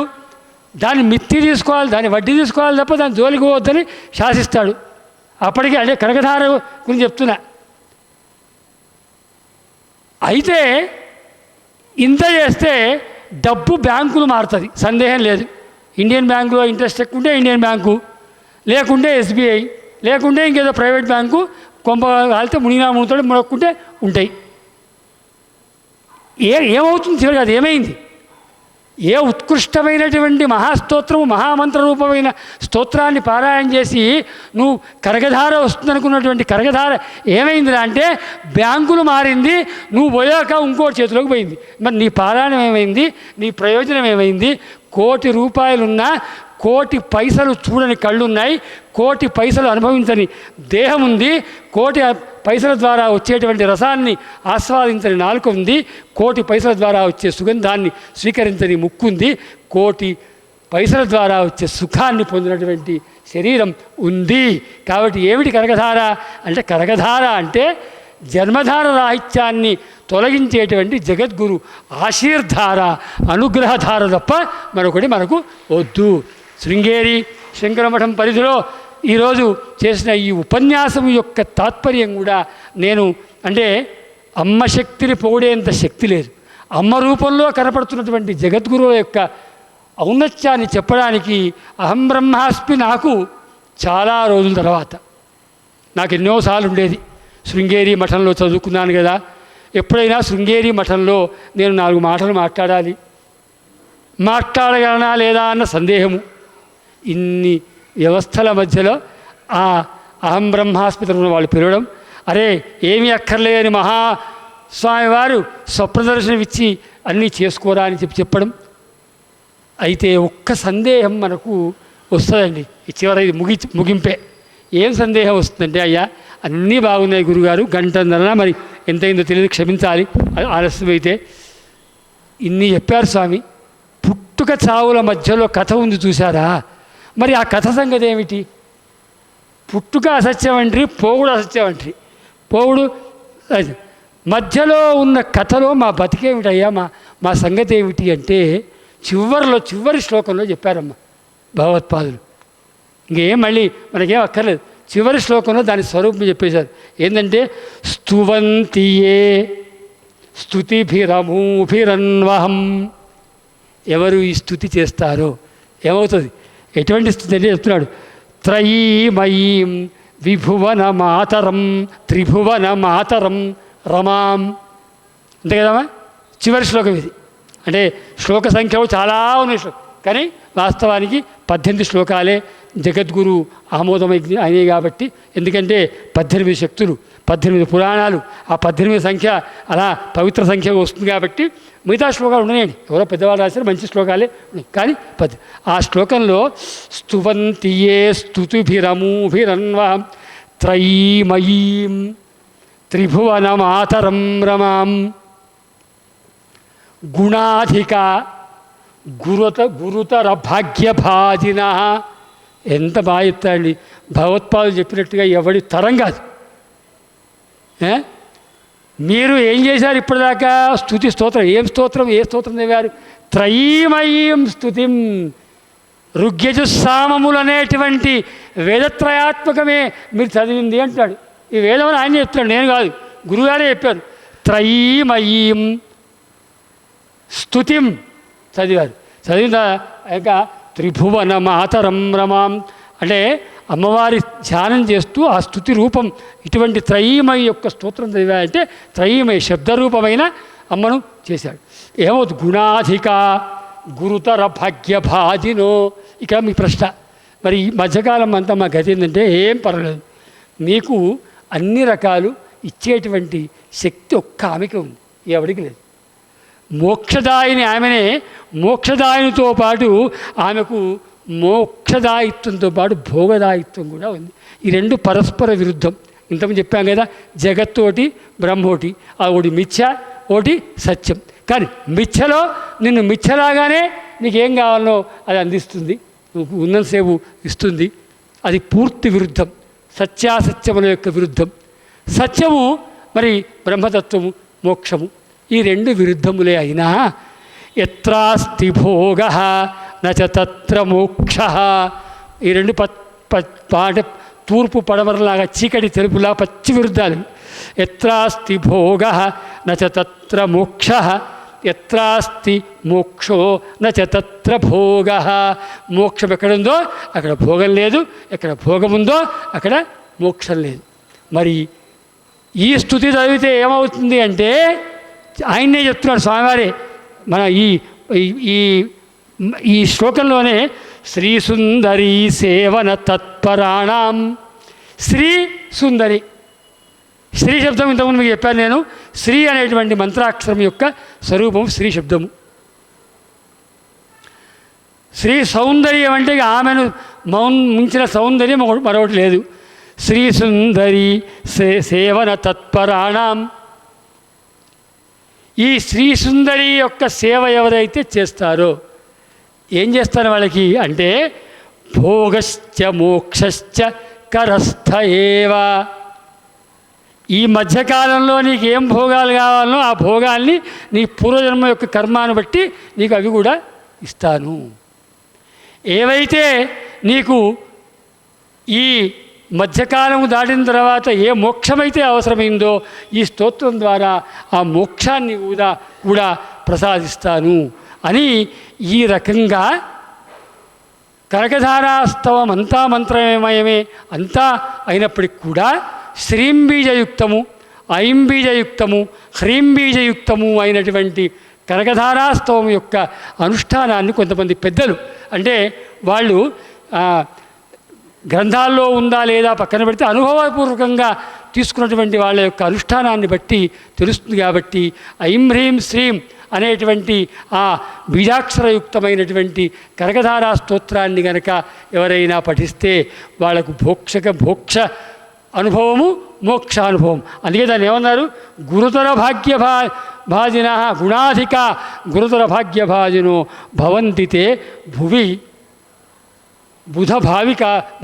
దాన్ని మిత్తి తీసుకోవాలి, దాన్ని వడ్డీ తీసుకోవాలి తప్ప దాన్ని జోలికి పోవద్దని శాసిస్తాడు. అప్పటికే అంటే కనకధార గురించి చెప్తున్నా. అయితే ఇంత చేస్తే డబ్బు బ్యాంకులు మారుతుంది, సందేహం లేదు. ఇండియన్ బ్యాంకులో ఇంట్రెస్ట్ ఎక్కువ ఉంటే ఇండియన్ బ్యాంకు, లేకుంటే ఎస్బీఐ, లేకుంటే ఇంకేదో ప్రైవేట్ బ్యాంకు కొంప కాలితే మునిగినా మునక్కుంటే ఉంటాయి. ఏమవుతుంది చివరికి? అది ఏమైంది? ఏ ఉత్కృష్టమైనటువంటి మహాస్తోత్రము, మహామంత్ర రూపమైన స్తోత్రాన్ని పారాయణ చేసి నువ్వు కనకధార వస్తుందనుకున్నటువంటి కనకధార ఏమైందిరా అంటే బ్యాంకులు మారింది, నువ్వు పోయాక ఇంకోటి చేతిలోకి పోయింది. మరి నీ పారాయణం ఏమైంది? నీ ప్రయోజనం ఏమైంది? కోటి రూపాయలున్నా, కోటి పైసలు చూడని కళ్ళున్నాయి, కోటి పైసలు అనుభవించని దేహం ఉంది, కోటి పైసల ద్వారా వచ్చేటువంటి రసాన్ని ఆస్వాదించని నాలుక ఉంది, కోటి పైసల ద్వారా వచ్చే సుగంధాన్ని స్వీకరించని ముక్కు ఉంది, కోటి పైసల ద్వారా వచ్చే సుఖాన్ని పొందినటువంటి శరీరం ఉంది. కాబట్టి ఏమిటి కనకధార అంటే? కనకధార అంటే జన్మధార రాహిత్యాన్ని తొలగించేటువంటి జగద్గురు ఆశీర్ధార, అనుగ్రహధార తప్ప మరొకటి మనకు వద్దు. శృంగేరి శంకరమఠం పరిధిలో ఈరోజు చేసిన ఈ ఉపన్యాసం యొక్క తాత్పర్యం కూడా నేను అంటే అమ్మ శక్తిని పొగిడేంత శక్తి లేదు. అమ్మ రూపంలో కనపడుతున్నటువంటి జగద్గురువుల యొక్క ఔన్నత్యాన్ని చెప్పడానికి అహం బ్రహ్మాస్మి నాకు చాలా రోజుల తర్వాత, నాకు ఎన్నోసార్లు ఉండేది. శృంగేరి మఠంలో చదువుకున్నాను కదా, ఎప్పుడైనా శృంగేరి మఠంలో నేను 4 మాటలు మాట్లాడగలనా లేదా అన్న సందేహము. ఇన్ని వ్యవస్థల మధ్యలో ఆ అహం బ్రహ్మాస్మితను వాళ్ళు పిలవడం, అరే ఏమీ అక్కర్లేదని మహాస్వామి వారు స్వప్రదర్శనం ఇచ్చి అన్నీ చేసుకోరా అని చెప్పడం. అయితే ఒక్క సందేహం మనకు వస్తుందండి. ఈ చివరి ముగింపే. ఏం సందేహం వస్తుందంటే, అయ్యా అన్నీ బాగున్నాయి గురుగారు, గంటన్నర మరి ఎంతైందో తెలియదు, క్షమించాలి ఆలస్యమైతే. ఇన్ని చెప్పారు స్వామి, పుట్టుక చావుల మధ్యలో కథ ఉంది చూసారా? మరి ఆ కథ సంగతి ఏమిటి? పుట్టుక అసత్యం అంటారు, పోవుడు అసత్యం అంటారు. పోవుడు మధ్యలో ఉన్న కథలో మా బతికేమిటయ్యా, మా సంగతి ఏమిటి అంటే చివరి శ్లోకంలో చెప్పారమ్మ భగవత్పాదులు. ఇంకేం మళ్ళీ మనకేం అక్కర్లేదు. చివరి శ్లోకంలో దాని స్వరూపం చెప్పేశారు. ఏంటంటే స్తువంతియే స్తుతిభిరమూభిరన్వహం. ఎవరు ఈ స్తుతి చేస్తారో ఏమవుతుంది? ఎటువంటి స్థితి అంటే చెప్తున్నాడు, త్రయీమయీం విభువన మాతరం త్రిభువన మాతరం రమాం. అంతే కదమ్మా, చివరి శ్లోకం ఇది. అంటే శ్లోక సంఖ్య చాలా ఉన్నాయి కానీ వాస్తవానికి 18 శ్లోకాలే జగద్గురు ఆమోదం అయినాయి కాబట్టి. ఎందుకంటే 18 శక్తులు, 18 పురాణాలు, ఆ 18 సంఖ్య అలా పవిత్ర సంఖ్య వస్తుంది కాబట్టి మిగతా శ్లోకాలు ఉన్నాయండి. ఎవరో పెద్దవాళ్ళు రాశారు, మంచి శ్లోకాలే ఉన్నాయి. కానీ ఆ శ్లోకంలో స్తువంతియే స్తుతిభిరమూభిరన్వహం త్రయీమయీం త్రిభువన మాతరం రమాం గుణాధిక గురుతర భాగ్యభాజిన. ఎంత బాగా చెప్తాడండి భగవత్పాదులు చెప్పినట్టుగా. ఎవడి తరం కాదు. మీరు ఏం చేశారు ఇప్పటిదాకా? స్తుతి స్తోత్రం. ఏ స్తోత్రం చదివారు? త్రయీమయీం స్తుతిం. ఋగ్యజుస్సామములు అనేటువంటి వేదత్రయాత్మకమే మీరు చదివింది అంటాడు. ఈ వేదం ఆయన చెప్తాడు, నేను కాదు, గురుగారే చెప్పారు. త్రయీమయీం స్తుతిం చదివారు. చదివిన ఇంకా త్రిభువన మాతరం రమాం అంటే అమ్మవారి ధ్యానం చేస్తూ ఆ స్తుతి రూపం ఇటువంటి త్రయీమయ యొక్క స్తోత్రం చదివాయంటే త్రయీమయ శబ్దరూపమైన అమ్మను చేశాడు. ఏమవుతుంది? గుణాధిక గురుతర భాగ్యభాజినో. ఇక మీ ప్రశ్న, మరి ఈ మధ్యకాలం అంతా మా గతి ఏంటంటే ఏం పర్వాలేదు, మీకు అన్ని రకాలు ఇచ్చేటువంటి శక్తి ఒక్క ఆమెకే ఉంది, ఎవరికి లేదు. మోక్షదాయిని ఆమెనే. మోక్షదాయినితో పాటు ఆమెకు మోక్షదాయిత్వంతో పాటు భోగదాయిత్వం కూడా ఉంది. ఈ రెండు పరస్పర విరుద్ధం. ఇంతకుముందు చెప్పాం కదా, జగత్తోటి బ్రహ్మోటి, ఒకటి మిథ్య, ఒకటి సత్యం. కానీ మిథ్యలో నిన్ను మిథ్యలాగానే నీకేం కావాలనో అది అందిస్తుంది, నువ్వు ఉన్నంతసేపు ఇస్తుంది. అది పూర్తి విరుద్ధం, సత్యాసత్యముల యొక్క విరుద్ధం. సత్యము మరి బ్రహ్మతత్వము, మోక్షము, ఈ రెండు విరుద్ధములే అయినా ఎత్రాస్తి భోగ నచ తత్ర మోక్ష. ఈ రెండు తూర్పు పడమరలాగా చీకటి తెలుపులా పచ్చి విరుద్ధాలు. ఎత్రాస్తి భోగ నచ తత్ర మోక్ష, ఎత్రాస్తి మోక్షో నచ తత్ర భోగ. మోక్షం ఎక్కడుందో అక్కడ భోగం లేదు, ఎక్కడ భోగం ఉందో అక్కడ మోక్షం లేదు. మరి ఈ స్తుతి చదివితే ఏమవుతుంది అంటే ఆయన్నే చెప్తున్నాడు స్వామివారే. మన ఈ శ్లోకంలోనే శ్రీ సుందరి సేవన తత్పరాణం. శ్రీ సుందరి, శ్రీ శబ్దం ఇంతకుముందు మీకు చెప్పాను నేను. శ్రీ అనేటువంటి మంత్రాక్షరం యొక్క స్వరూపం శ్రీ శబ్దము. శ్రీ సౌందర్యం అంటే ఆమెను మించిన సౌందర్యం మరొకటి లేదు. శ్రీ సుందరి సేవన తత్పరాణం. ఈ శ్రీ సుందరి యొక్క సేవ ఎవరైతే చేస్తారో ఏం చేస్తారు వాళ్ళకి అంటే భోగశ్చ మోక్షశ్చ కరస్థ ఏవ. ఈ మధ్యకాలంలో నీకు ఏం భోగాలు కావాలనో ఆ భోగాల్ని నీ పూర్వజన్మ యొక్క కర్మాను బట్టి నీకు అవి కూడా ఇస్తాను. ఏవైతే నీకు ఈ మధ్యకాలం దాటిన తర్వాత ఏ మోక్షమైతే అవసరమైందో ఈ స్తోత్రం ద్వారా ఆ మోక్షాన్ని కూడా ప్రసాదిస్తాను అని ఈ రకంగా కనకధారాస్తవం అంతా మంత్రమయమే. అంతా అయినప్పటికి కూడా శ్రీంబీజయుక్తము, ఐంబీజయుక్తము, హ్రీంబీజయుక్తము అయినటువంటి కనకధారాస్తవం యొక్క అనుష్ఠానాన్ని కొంతమంది పెద్దలు అంటే వాళ్ళు గ్రంథాల్లో ఉందా లేదా పక్కన పెడితే అనుభవపూర్వకంగా తీసుకున్నటువంటి వాళ్ళ యొక్క అనుష్ఠానాన్ని బట్టి తెలుస్తుంది. కాబట్టి ఐం హ్రీం శ్రీం అనేటువంటి ఆ బీజాక్షరయుక్తమైనటువంటి కనకధారా స్తోత్రాన్ని గనక ఎవరైనా పఠిస్తే వాళ్ళకు మోక్ష అనుభవము, మోక్షానుభవం. అందుకే దాన్ని ఏమన్నారు? గురుతర భాగ్యభాజిన గుణాధిక గురుతర భాగ్యభాజినో భవంతితే భువి బుధ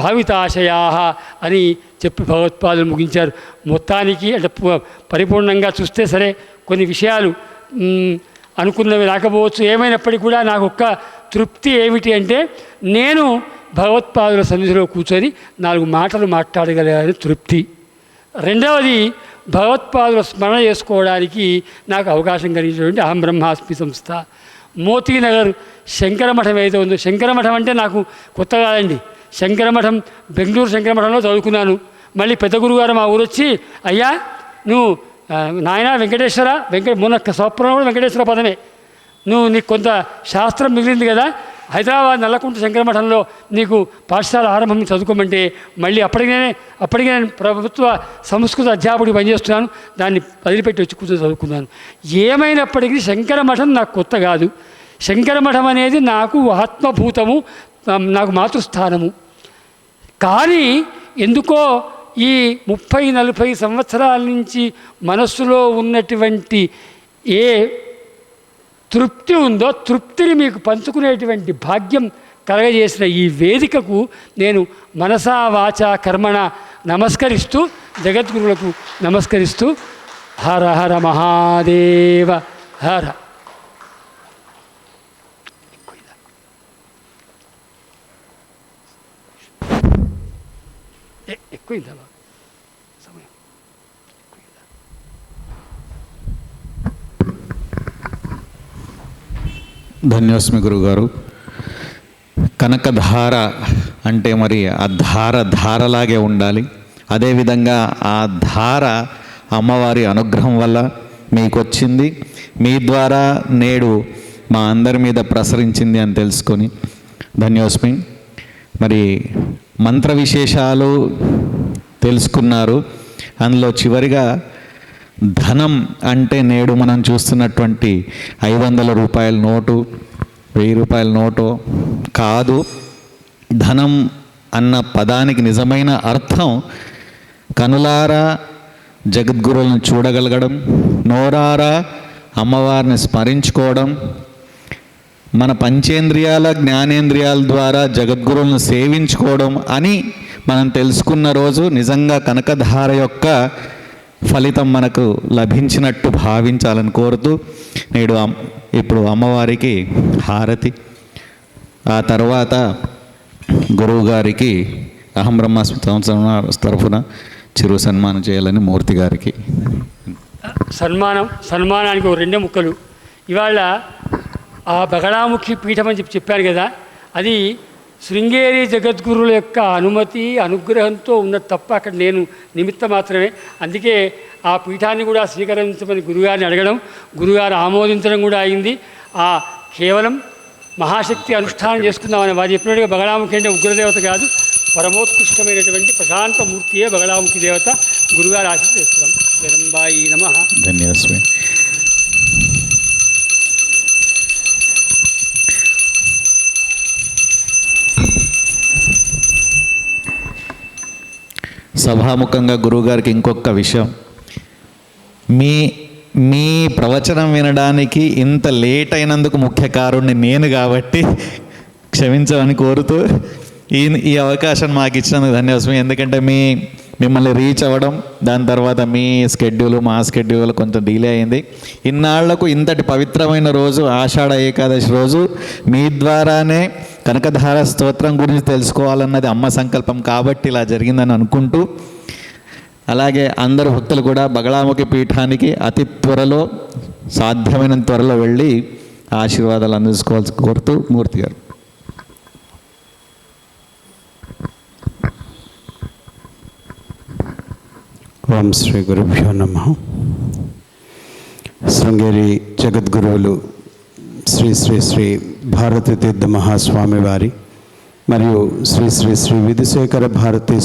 భావితాశయా అని చెప్పి భగవత్పాదులు ముగించారు. మొత్తానికి అంటే పరిపూర్ణంగా చూస్తే సరే కొన్ని విషయాలు అనుకున్నవి రాకపోవచ్చు. ఏమైనప్పటికీ కూడా నాకు ఒక్క తృప్తి ఏమిటి అంటే నేను భగవత్పాదుల సన్నిధిలో కూర్చొని 4 మాటలు మాట్లాడగలిగాను తృప్తి. రెండవది భగవత్పాదుల స్మరణ చేసుకోవడానికి నాకు అవకాశం కలిగినటువంటి అహం బ్రహ్మాస్మి సంస్థ మోతీనగర్ శంకరమఠం ఏదో ఉందో. శంకరమఠం అంటే నాకు కొత్త కాదండి. శంకరమఠం బెంగళూరు శంకరమఠంలో చదువుకున్నాను. మళ్ళీ పెద్ద గురుగారు మా ఊరు వచ్చి అయ్యా నువ్వు నాయన వెంకటేశ్వర మొన్న స్వప్నంలో కూడా వెంకటేశ్వర పదమే, నీకు కొంత శాస్త్రం మిగిలింది కదా, హైదరాబాద్ నల్లకుంట శంకరమఠంలో నీకు పాఠశాల ఆరంభం చదువుకోమంటే మళ్ళీ అప్పటికే నేను ప్రభుత్వ సంస్కృత అధ్యాపకుడికి పనిచేస్తున్నాను. దాన్ని వదిలిపెట్టి వచ్చి కూర్చొని చదువుకున్నాను. ఏమైనప్పటికీ శంకరమఠం నాకు కొత్త కాదు. శంకరమఠం అనేది నాకు ఆత్మభూతము, నాకు మాతృస్థానము. కానీ ఎందుకో ఈ 30-40 సంవత్సరాల నుంచి మనస్సులో ఉన్నటువంటి ఏ తృప్తి ఉందో తృప్తిని మీకు పంచుకునేటువంటి భాగ్యం కలగజేసిన ఈ వేదికకు నేను మనసా వాచా కర్మణ నమస్కరిస్తూ జగద్గురులకు నమస్కరిస్తూ హర హర మహాదేవ హర. ఎక్కువైందా సమయం? ధన్యోస్మి గురుగారు. కనకధార అంటే మరి ఆ ధారలాగే ఉండాలి. అదేవిధంగా ఆ ధార అమ్మవారి అనుగ్రహం వల్ల మీకు వచ్చింది, మీ ద్వారా నేడు మా అందరి మీద ప్రసరించింది అని తెలుసుకొని ధన్యోస్మి. మరి మంత్ర విశేషాలు తెలుసుకున్నారు. అందులో చివరిగా ధనం అంటే నేడు మనం చూస్తున్నటువంటి 500 రూపాయల నోటు, 1000 రూపాయల నోటు కాదు. ధనం అన్న పదానికి నిజమైన అర్థం కనులారా జగద్గురువులను చూడగలగడం, నోరారా అమ్మవారిని స్మరించుకోవడం, మన పంచేంద్రియాల జ్ఞానేంద్రియాల ద్వారా జగద్గురువులను సేవించుకోవడం అని మనం తెలుసుకున్న రోజు నిజంగా కనకధార యొక్క ఫలితం మనకు లభించినట్టు భావించాలని కోరుతూ నేడు ఇప్పుడు అమ్మవారికి హారతి, ఆ తర్వాత గురువుగారికి అహం బ్రహ్మాస్మి సంస్థ తరఫున చిరు సన్మానం చేయాలని మూర్తి గారికి. సన్మానానికి ఒక 2 ముక్కలు. ఇవాళ ఆ బగళాముఖి పీఠం అని చెప్పాను కదా, అది శృంగేరి జగద్గురువుల యొక్క అనుగ్రహంతో ఉన్నది తప్ప అక్కడ నేను నిమిత్త మాత్రమే. అందుకే ఆ పీఠాన్ని కూడా స్వీకరించమని గురుగారిని అడగడం, గురుగారు ఆమోదించడం కూడా అయింది. ఆ కేవలం మహాశక్తి అనుష్ఠానం చేసుకుందామని వారు చెప్పినట్టుగా బగళాముఖి అంటే ఉగ్రదేవత కాదు, పరమోత్కృష్టమైనటువంటి ప్రశాంతమూర్తియే బగళాముఖి దేవత. గురుగారు ఆశీర్వదిస్తున్నాం. జగదంబాయి నమః. ధన్యవాదాలు. సభాముఖంగా గురువుగారికి ఇంకొక విషయం, మీ ప్రవచనం వినడానికి ఇంత లేట్ అయినందుకు ముఖ్య కారుణ్ణి నేను కాబట్టి క్షమించమని కోరుతూ ఈ అవకాశం మాకు ఇచ్చినందుకు ధన్యవాదం. ఎందుకంటే మిమ్మల్ని రీచ్ అవ్వడం, దాని తర్వాత మీ స్కెడ్యూల్ మా స్కెడ్యూల్ కొంచెం డిలే అయింది. ఇన్నాళ్లకు ఇంతటి పవిత్రమైన రోజు ఆషాఢ ఏకాదశి రోజు మీ ద్వారానే కనకధార స్తోత్రం గురించి తెలుసుకోవాలన్నది అమ్మ సంకల్పం కాబట్టి ఇలా జరిగిందని అనుకుంటూ, అలాగే అందరు భక్తులు కూడా బగళాముఖి పీఠానికి అతి త్వరలో సాధ్యమైన త్వరలో వెళ్ళి ఆశీర్వాదాలు అందించుకోవాల్సి కోరుతూ మూర్తి గారు. ఓం శ్రీ గురుభ్యో నమః. శృంగేరి జగద్గురువులు శ్రీ శ్రీ శ్రీ భారతీ తీర్థ మహాస్వామి వారి మరియు శ్రీ శ్రీ శ్రీ విధుశేఖర భారతీ